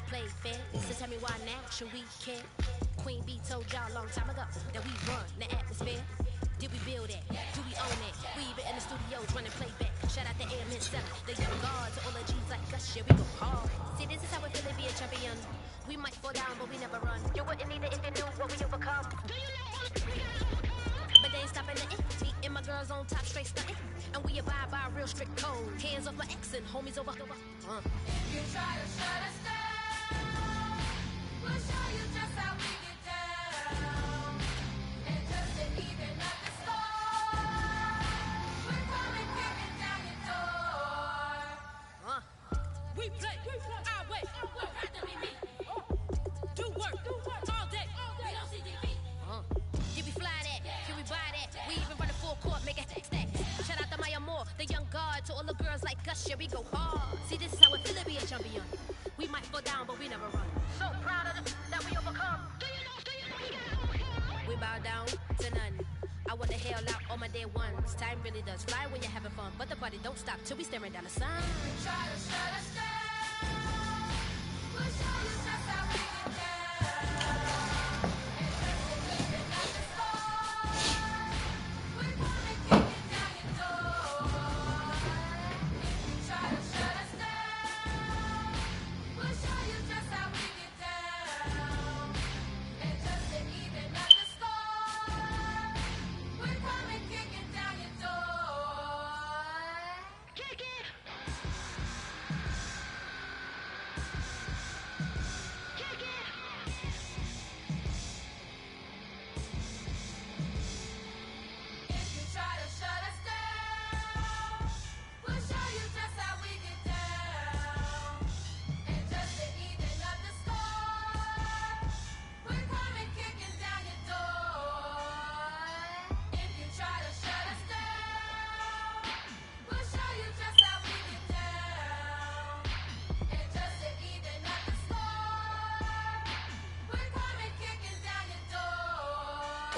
play fair. So tell me why now should we care? Queen B told y'all a long time ago that we run the atmosphere. Did we build it? Do we own it? We even in the studios running playback. Shout out to Airman 7, the young guards, all the G's like us. Yeah, we go hard. See, this is how it feel to be a champion. We might fall down, but we never run. You wouldn't need it if you knew what we overcome. Do you know? But they ain't stopping nothing. Me and my girls on top, straight stunting. And we abide by a real strict code. Hands off my ex and homies over. If you try to shut us down, we'll show you just how we get down. And just to even up the score, we're coming kicking down your door. We play our way. Have to be me. Do work all day. We don't see defeat. Did we fly that? Can we buy that? We even run a full court, make it stack. Shout out to Maya Moore, the young guard, to all the girls like us. Yeah, we go hard. See, this is how it feel to be a champion. We might fall down, but we never run. So proud of that we overcome. Do you know? We bow down to none. I want to hail out all my day ones. Time really does fly when you're having fun, but the party don't stop till we staring down the sun. Try to shut us down, we'll show you just how we get down. And just to even up the score, we're coming kicking down your door. If you try to shut us down, we'll show you just how we get down. And just to even up the score, we're coming kicking down your door. Kick it! Kick it! If you try to shut us down, we'll show you just how we get down. And just to even up the score, we're coming kicking down your door. If you try to shut us down, we'll show you just how we get down. And just to even up the score, we're coming kicking down your door.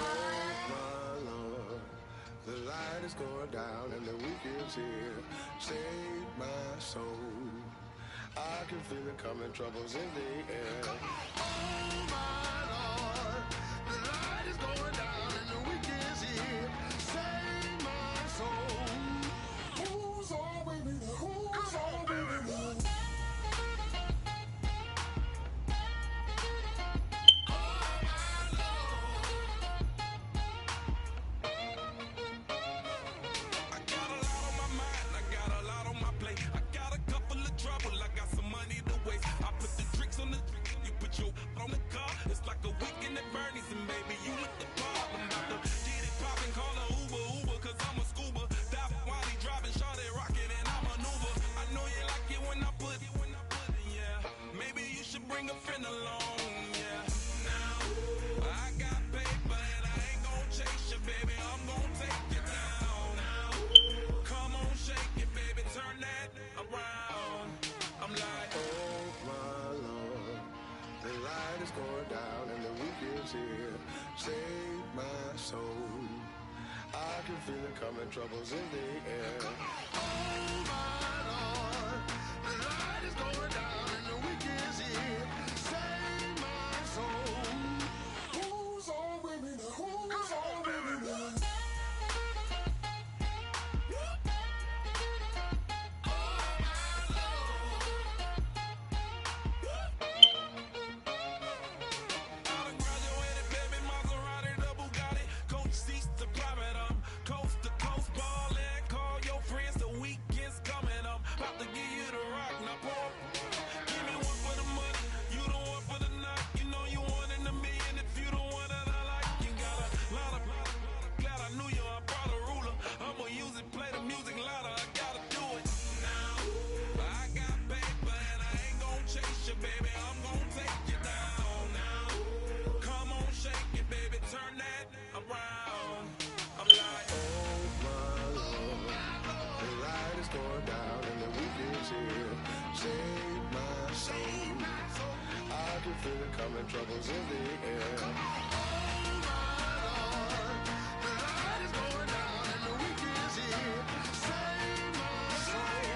My Lord, the light is going down and the week is here. Save my soul. I can feel it coming, troubles in the air. Oh my Lord, the light is going down and the week is here. Save my soul. Who's all with me? Who's all with me? I got a lot on my mind, I got a lot on my plate. I got a couple of trouble, I got some money to waste. I put the tricks on the you put your on the car. It's like a weekend at Bernie's and baby, you with the bar. I'm about to get it poppin', call a Uber, cause I'm a scuba. Dive while he driving, shawty rockin' and I maneuver. I know you like it when I put it, yeah. Maybe you should bring a friend along, yeah. Now, I got paper and I ain't gon' chase you, baby. I'm gon' take you down. Come on, shake it, baby, turn that around. I'm like, oh my Lord, the light is going down and the week is here. Save my soul. I can feel it coming, troubles in the air. Oh my Lord, the light is going down and the week is here. Save my soul. Who's all with me now? Who's all with me now? I done graduated, baby, Maserati, the Bugatti, coach seats to private, coast to coast ballin'. Call your friends, the weekend's coming up. About to give you the rock, now pour. Give me one for the money, you the one for the night. You know you one in a million if you the one that I like. You got a lot of glad I knew you. I brought a ruler. I'ma use it, play the music louder. I gotta do it now. I got paper and I ain't gon' chase you, baby. I'm gon' take you down now. Come on, shake it, baby. Turn that around. I'm like, oh my Lord, the light is going down and the week is here. Save my soul. I can feel it coming, troubles in the air. Oh my Lord, the light is going down and the week is here. Save my soul.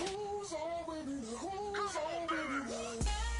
Who's all with me now? Who's all with me now?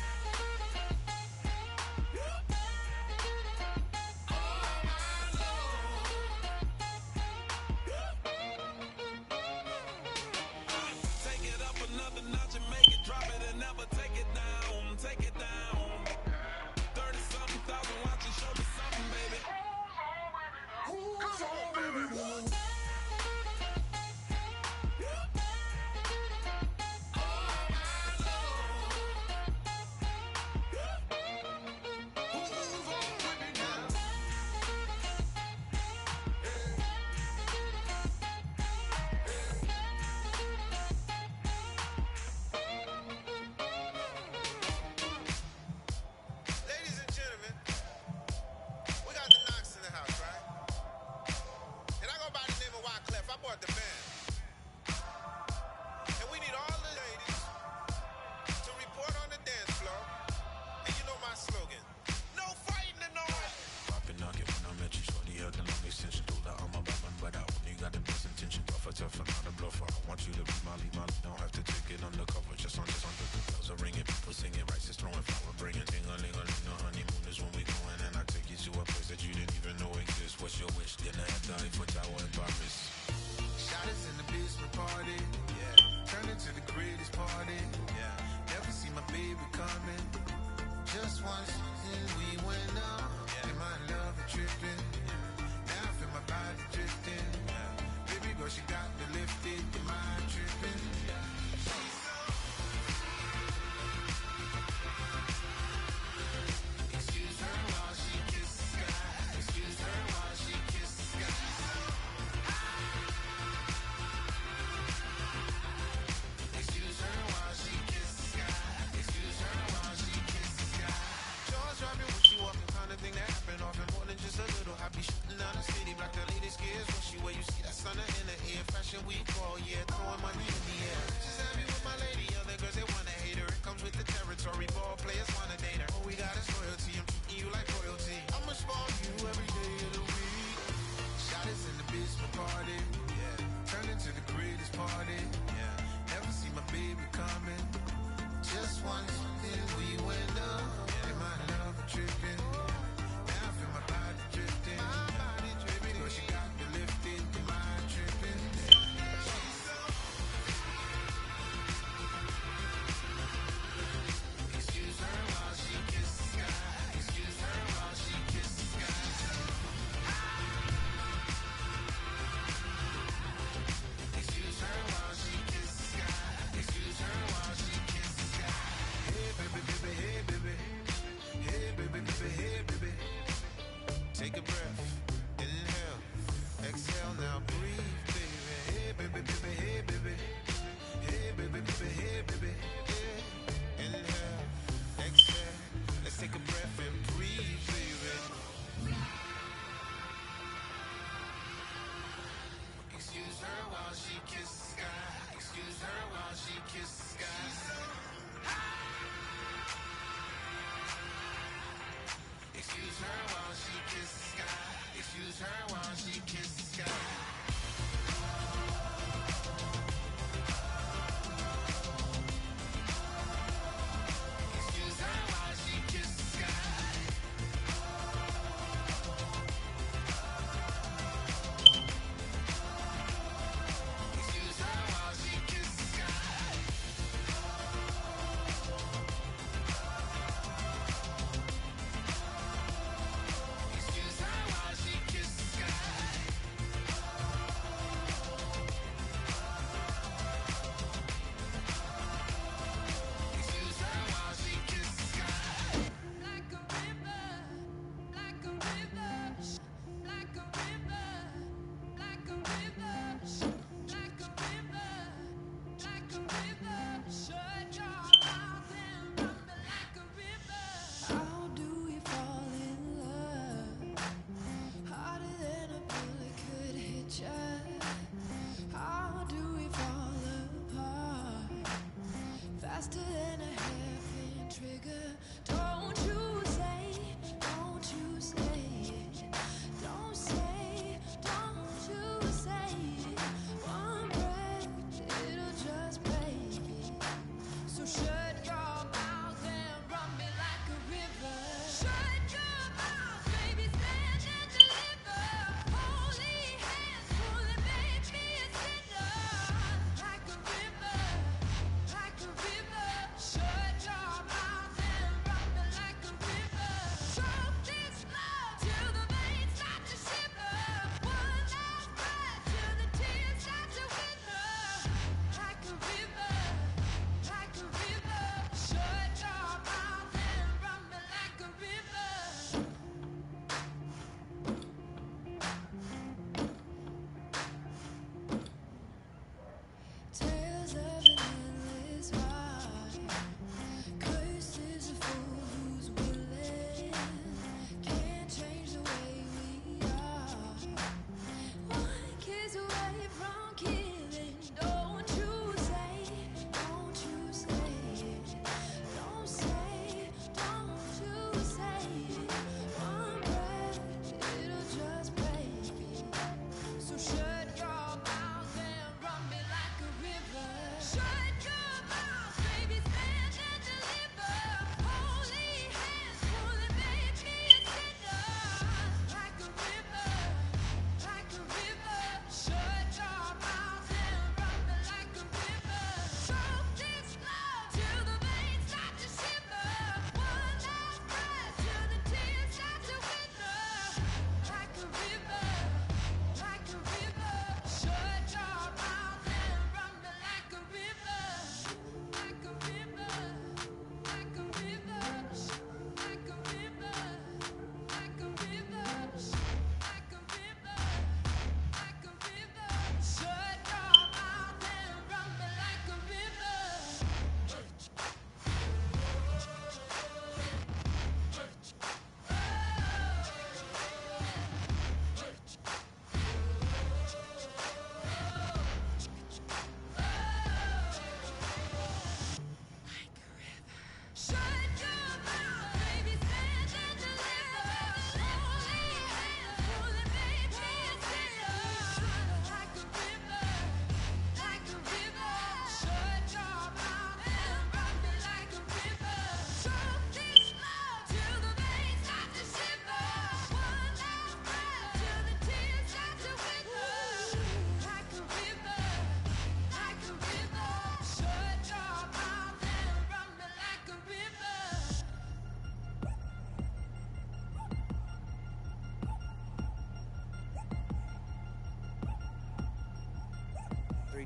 life, which I won't promise. Shot is in the basement party. Yeah. Turn into the greatest party. Yeah. Never see my baby coming. Just once, and we went up. Yeah. And my love is tripping. Yeah. Now I feel my body drifting. Yeah. Baby girl, she got me lifted. Your mind tripping. Yeah. She's so. Excuse her while she kisses the sky. Excuse her while she kisses the sky. Excuse her while she kisses the sky. Excuse her while she kisses the sky. Jaws dropping when she walking, kind of thing that happen often. More than just a little happy shooting down the city. Black the lady scares when she wear. You see that sun in the air. Fashion week all year, throwing money in the air. She's happy with my lady. Other girls they wanna hate her. It comes with the territory. Ball players wanna date her. All we got is loyalty. I'm treating you like royalty. I'ma spoil you every day of the week. Shot is in the basement party. Yeah. Turn into the greatest party. Yeah. Never see my baby coming. Just once, then we went up. Yeah. And my love is tripping. Now I feel my body drifting. My body dripping. Girl, she got me lifted. Your mind tripping. She's so. Excuse her while she kisses the sky. Excuse her while she kisses the sky.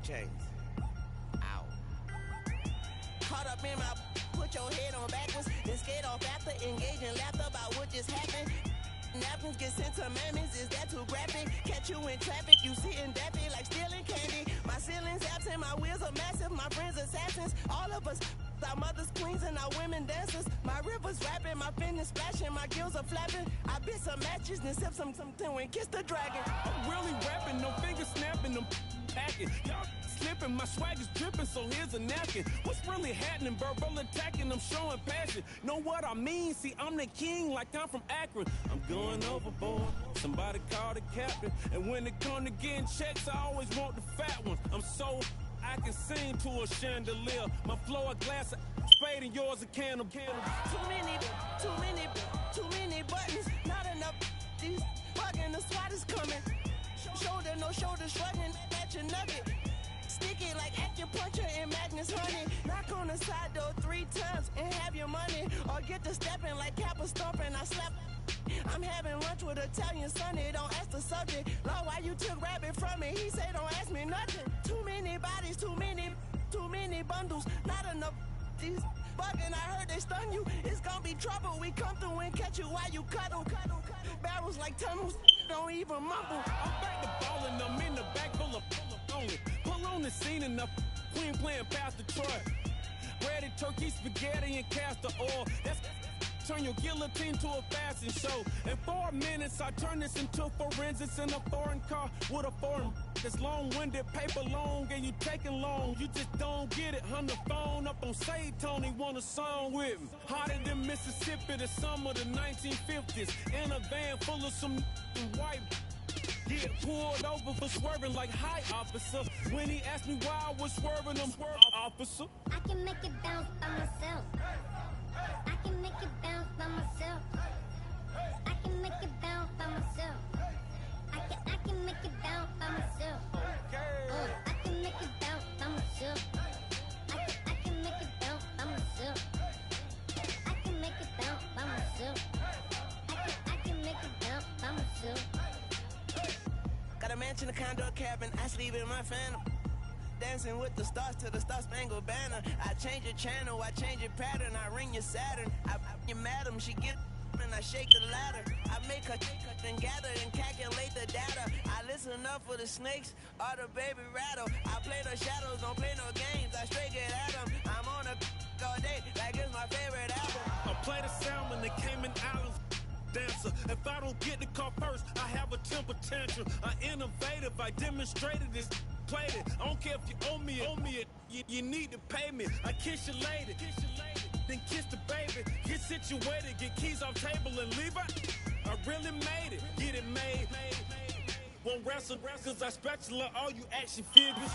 chains. Ow. Caught up in my, put your head on backwards, then skate off after, engage in laughter about what just happened. Napkins get sent to mammies, is that too graphic? Catch you in traffic, you sitting dappy like stealing candy. My ceiling's absent, my wheels are massive, my friends assassins. All of us, our mothers queens and our women dancers. My rivers rapping, my fingers splashing, my gills are flapping. I bit some matches, then sip something and kiss the dragon. I'm really rapping, no fingers snapping, I'm packing. Y'all slipping, my swag is dripping, so here's a napkin. What's really happening? Verbal attacking, I'm showing passion. Know what I mean? See, I'm the king like I'm from Akron. I'm going overboard. Somebody call the captain. And when it come to getting checks, I always want the fat ones. I'm so I can sing to a chandelier. My flow a glass of spade and yours a can of candle. Too many buttons, not enough. These bugging, the SWAT is coming. Shoulder, no shoulder shrugging at your nugget. Sticky like acupuncture and Magnus honey. Knock on the side door 3 times and have your money. Or get to stepping like Kappa stomping. I slap. I'm having lunch with Italian Sonny. Don't ask the subject. Lord, why you took rabbit from me? He say don't ask me nothing. Too many bodies, too many bundles. Not enough. These bugging, I heard they stun you. It's gonna be trouble. We come through and catch you while you cuddle. Barrels like tunnels. Don't even mumble. I'm back to ballin', I'm in the back full of only. Pull on the scene enough. Queen playing Pastor Troy. Breaded turkey, spaghetti, and castor oil. That's turn your guillotine to a fashion show. In 4 minutes, I turn this into forensics in a foreign car with a foreign. It's long-winded, paper long, and you taking long. You just don't get it. On the phone up on Say Tony, want a song with me. Hotter than Mississippi, the summer of the 1950s. In a van full of some white. Get pulled over for swerving like hi, officer. When he asked me why I was swerving, I'm officer. I can make it bounce by myself. I can make it bounce by myself. I can make it bounce by myself. I can make it bounce by myself. Oh, I can make it bounce by myself. I can make it bounce by myself. I can make it bounce by myself. I can make it bounce by myself. Got a mansion, a condo, a cabin. I sleep in my phantom. Dancing with the stars to the Star-Spangled Banner. I change your channel, I change your pattern. I ring your Saturn. I your madam, she get and I shake the ladder. I make her and gather and calculate the data. I listen up for the snakes or the baby rattle. I play the shadows, don't play no games. I straight get at them. I'm on a all day like it's my favorite album. I play the salmon, the Cayman Islands dancer. If I don't get the car first, I have a temper tantrum. I'm innovative, I demonstrated this. Played it. I don't care if you owe me it. You need to pay me. I kiss your lady. Then kiss the baby. Get situated, get keys off table and leave it. I really made it. Get it made. Won't wrestle, cause I spatula all you action figures.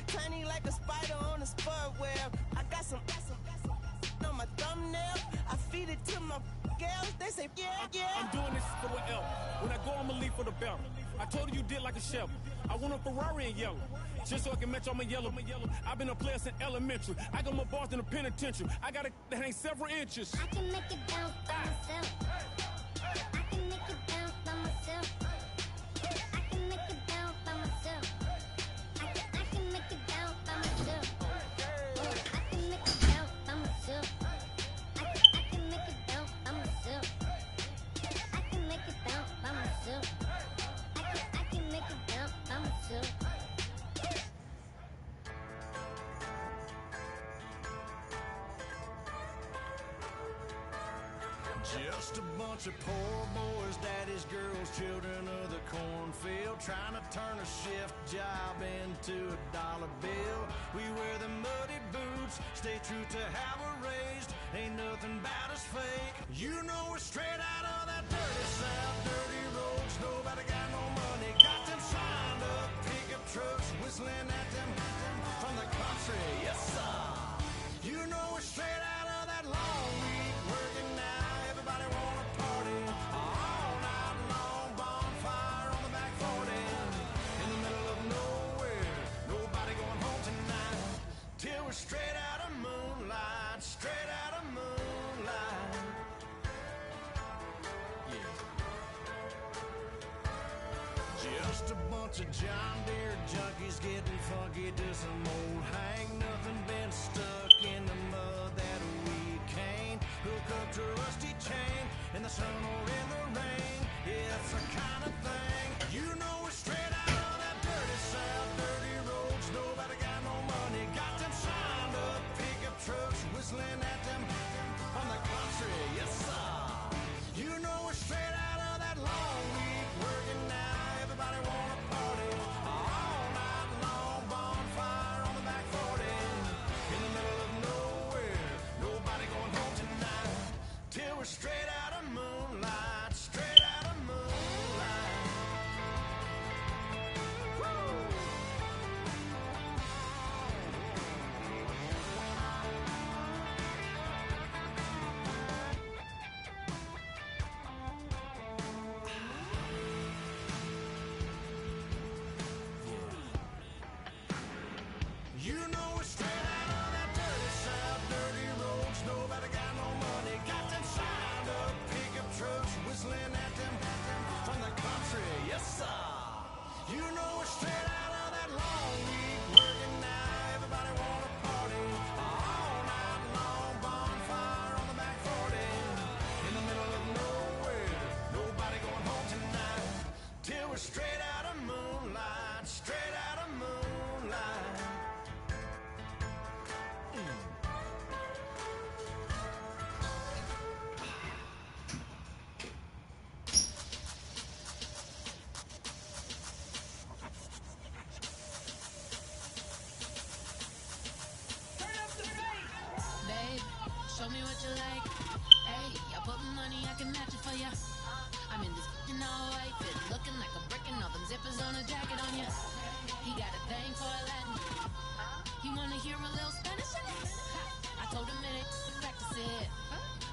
Tiny like a spider on a spud web. I got some on my thumbnail. I feed it to my girls. They say, yeah. I'm doing this for the L. When I go, I'ma leave for the belt. I told you did like a Chevy. I want a Ferrari in yellow. Just so I can match all my yellow. I've been a player since elementary. I got more bars than a penitentiary. I got it that ain't several inches. I can make it bounce by myself. I can make it bounce by myself. I can make it bounce by myself. I can make it bounce by myself. Oh, I can make it bounce by myself. I can make it bounce by myself. I can make it bounce by myself. I can make it bounce by myself. Just a bunch of poor boys, daddy's girls, children of the cornfield, trying to turn a shift job into a dollar bill. We wear the muddy boots, stay true to how we're raised. Ain't nothing about us fake. You know we're straight out of that dirty south, dirty roads. Nobody got no money, got them signed up pickup trucks, whistling at them from the country. Yes, sir. You know we're straight out of that long week, working now. Everybody wanna party all night long, bonfire on the back 40, in the middle of nowhere, nobody going home tonight, till we're straight out of moonlight, straight out of moonlight. bunch of John Deere junkies getting funky to some old hang. Nothing been stuck in the mud that we can't hook up to a rusty chain in the sun or in the rain. Yeah, it's the kind of thing you know we're straight out of that dirty south, dirty roads. Nobody got no money, got them signed up pickup trucks whistling at them on the country. Yes, sir. You know we're straight out of that long week working now. Everybody wanna party all night long. Bonfire on the back 40 in the middle of nowhere. Nobody going home tonight till we're straight out of moonlight. Straight out of moonlight. Woo! You know we're straight out of that dirty south, dirty roads. Nobody got no money, got them signed up pickup trucks whistling at them from the country. Yes, sir. You know we're straight out of that long week working now. Everybody wanna party all night long. Bonfire on the back 40 in the middle of nowhere. Nobody going home tonight till we're straight out of moonlight. Straight out of moonlight. Babe, show me what you like. Hey, I put money, I can match it for ya. I'm in this f***ing all white fit, looking like a brick and all them zippers on a jacket on ya. He got a thing for a Latin. He wanna hear a little Spanish in it. I told him it ain't practice it.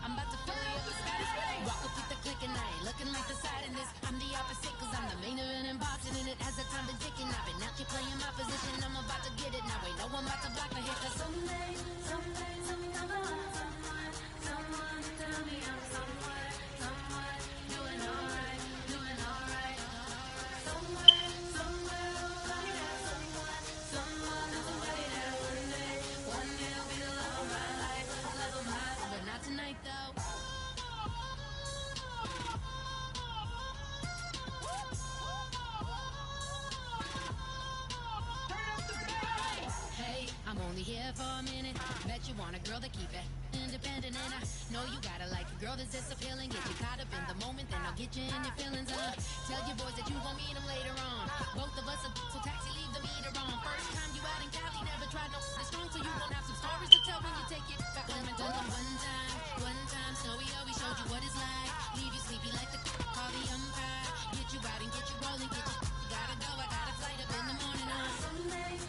I'm about to fill you up with Spanish. Walk up with the click and I ain't looking like the side in this. I'm the opposite cause I'm the main event and boxing in it. As the time been ticking, I've been out here playing my position. I'm about to get it now. Ain't no one about to block the hit. Cause someday, someday come on. Someone to tell me I'm somewhere, doing alright, doing alright. Somewhere, somebody that someone is somebody that one day will be the love of my life, love of my life. But not tonight though. Hey, I'm only here for a minute. Bet you want a girl to keep it independent, and I know you gotta like a girl that's this appealing. Get you caught up in the moment, then I'll get you in your feelings. Tell your boys that you gon' meet them later on. Both of us are so taxi, leave the meter on. First time you out in Cali, never tried no strong, so you gon' have some stories to tell when you take it back home. And tell them one time, Snowy always showed you what it's like. Leave you sleepy like the call the umpire. Get you out and get you rolling, get you gotta go. I got a flight up in the morning. Someday,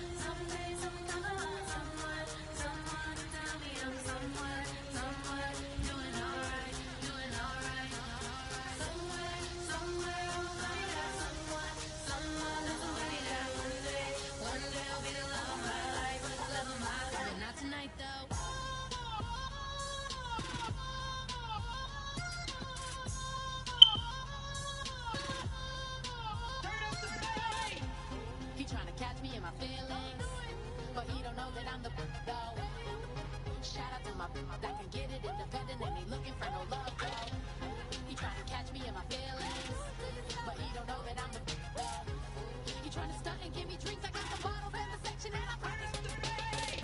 come on, someone to tell me I'm somewhere, doing alright, doing alright. Somewhere, somebody that someone is somebody that one day will be the love of my life, love of my life. But not tonight though. He tryna catch me in my feelings, but he don't know that I'm the though. Shout out to my that can get it independent and he looking for no love though. He tryna catch me in my feelings, but he don't know that I'm the though. He tryna stunt and give me drinks. I got the bottles in the section and I promise to pay.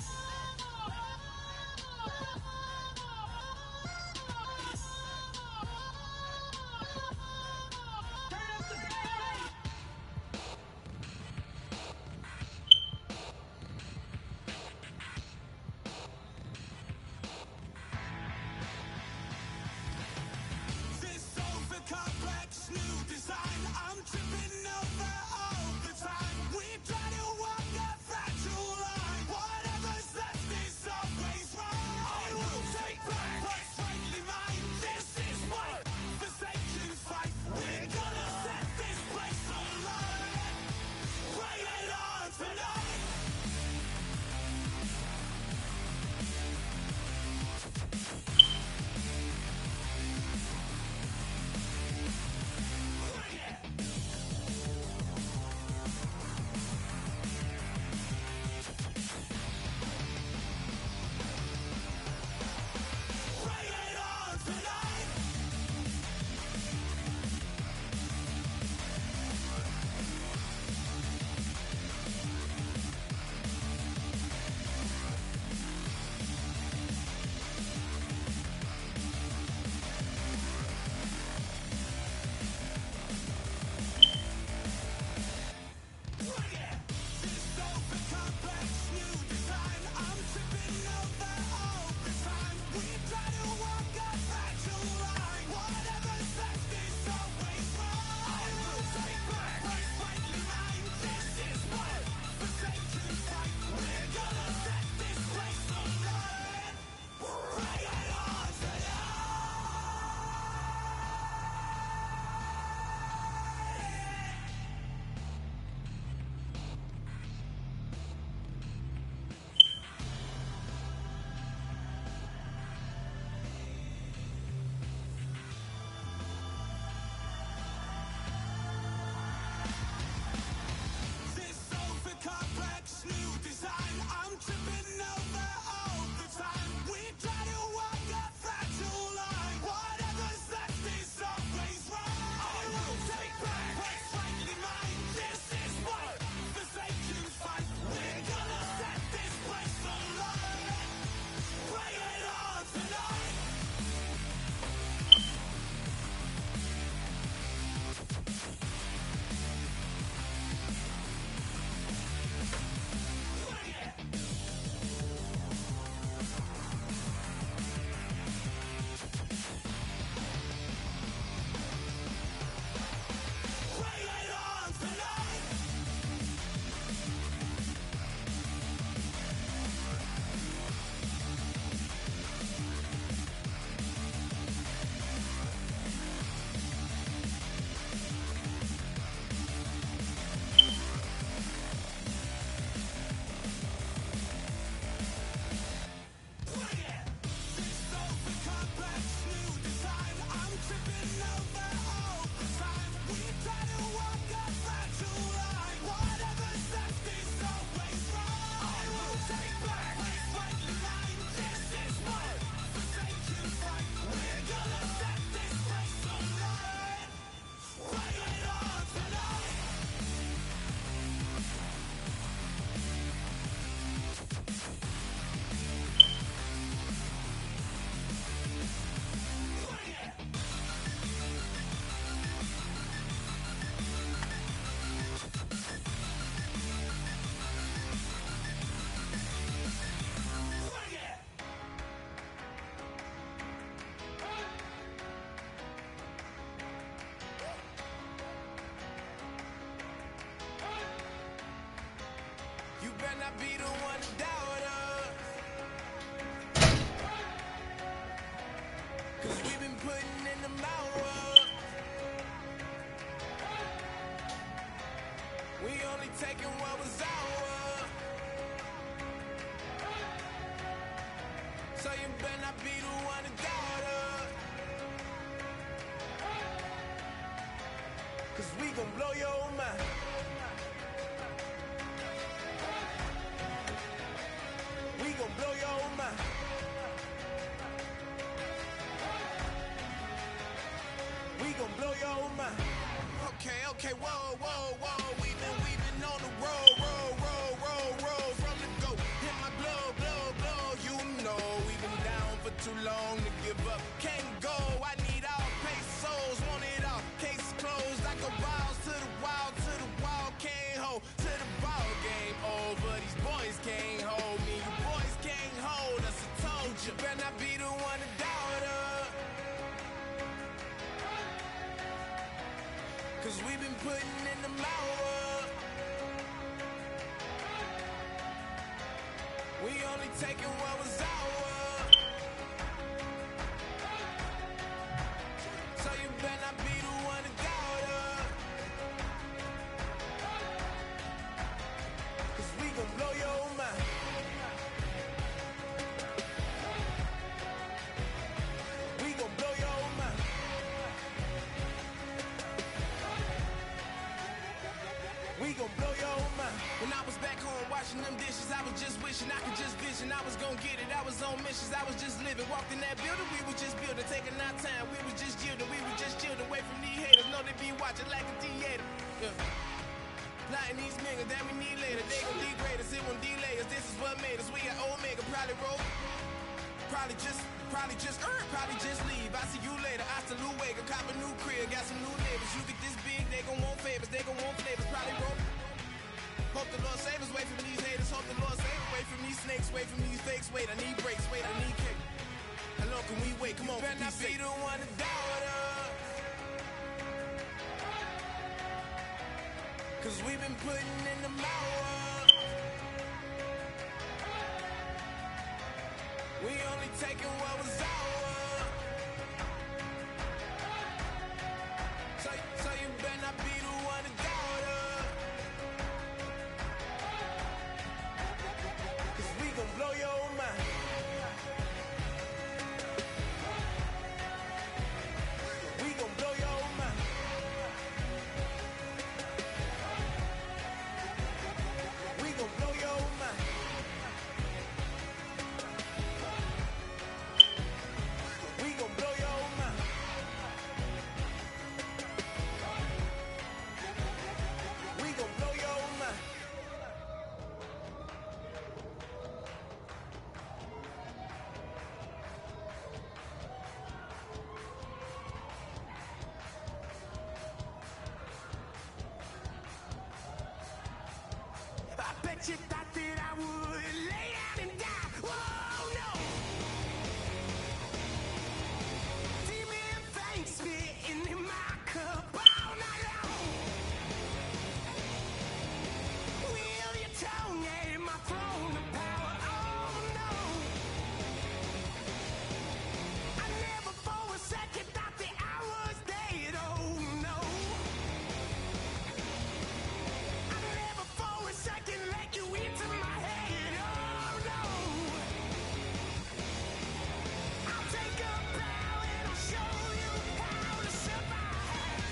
not be the one to doubt her. 'Cause we've been putting in the hour. We only taking what was ours. So you better not be the one to doubt her. 'Cause we gon' blow your mind. We gon' blow your mind. We gon' blow your mind. Okay, whoa, whoa, whoa. We've been on the road from the go. Hit my blow. You know we've been down for too long to give up. Can't go. I need all pesos, want it all. Case closed. I go balls to the wall, can't hold to the ball game over. These boys can't hold me. You boys can't hold us. I told you. Better not be the one to doubt her. 'Cause we've been putting in the hour. We only taking what was ours. So you better not be the one to doubt her. 'Cause we gon' blow your mind. We gon' blow your mind. We gon' blow your mind. When I was back home washing them dishes, I was just wishing I could just vision. I was gon' get it. I was on missions. I was just living. Walked in that building, we was just building, taking our time. We was just yielding. We was just chilled away from these haters. Know they be watching like a theater. Yeah. Plotting these niggas that we need later. They gon' degrade us. It won't delay us. This is what made us. We got Omega. Probably roll. Probably just leave. I see you later. I salute Wake. Cop a new crib. Got some new neighbors. You get this big, they gon' want favors. They gon' want flavors. Probably roll. Hope the Lord save us. Wait from these haters. Hope the Lord save us. Wait from these snakes. Wait from these fakes. Wait, I need breaks. Wait, I need cake. How long can we wait? Come on, better not be the one to doubt her. 'Cause we've been putting in the hour. We only taking what was ours. So you better not be the one to doubt her. 'Cause we gon' blow your mind. We gon' blow your mind. We gon' blow your mind. We gon' blow your mind. We gon' blow your mind. I bet you thought that I would lay down and die. Whoa, no. Demon things spitting in my cup all night long. Will your tongue at my throne of power? Oh no. I never for a second thought that I was dead. Oh no. I never for a second let you into my head. Oh no. I'll take a bow and I'll show you how to survive.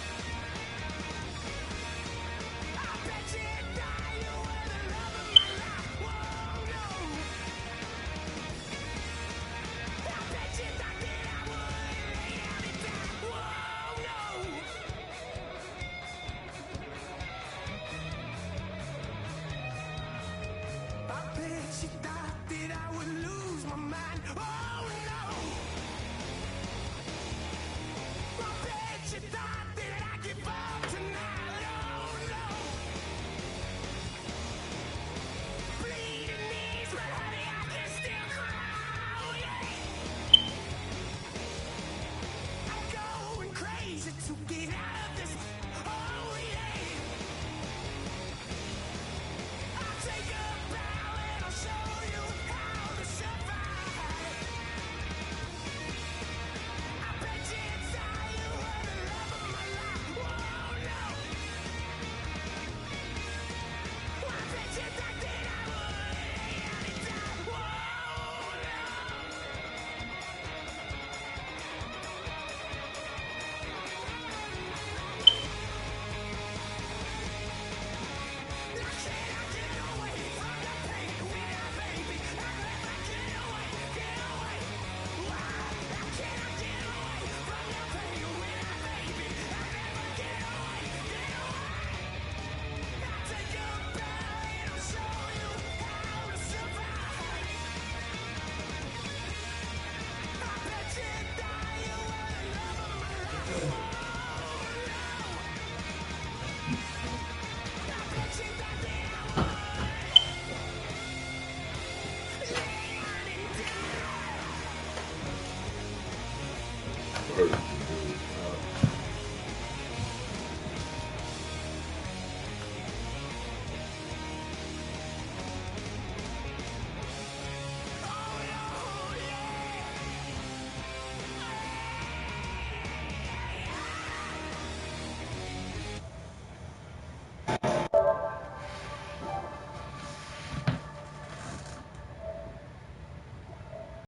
I bet you die, you were the love of my life. Whoa, no. I bet you thought that I would lay down and die. Whoa, no. I bet you thought that I would lose my mind. Oh no. I bet you thought that I'd give up tonight. Oh no. Bleeding knees, but honey, I can still cry. Oh yeah. I'm going crazy to get out of this. Oh yeah. I'll take a bow hurt.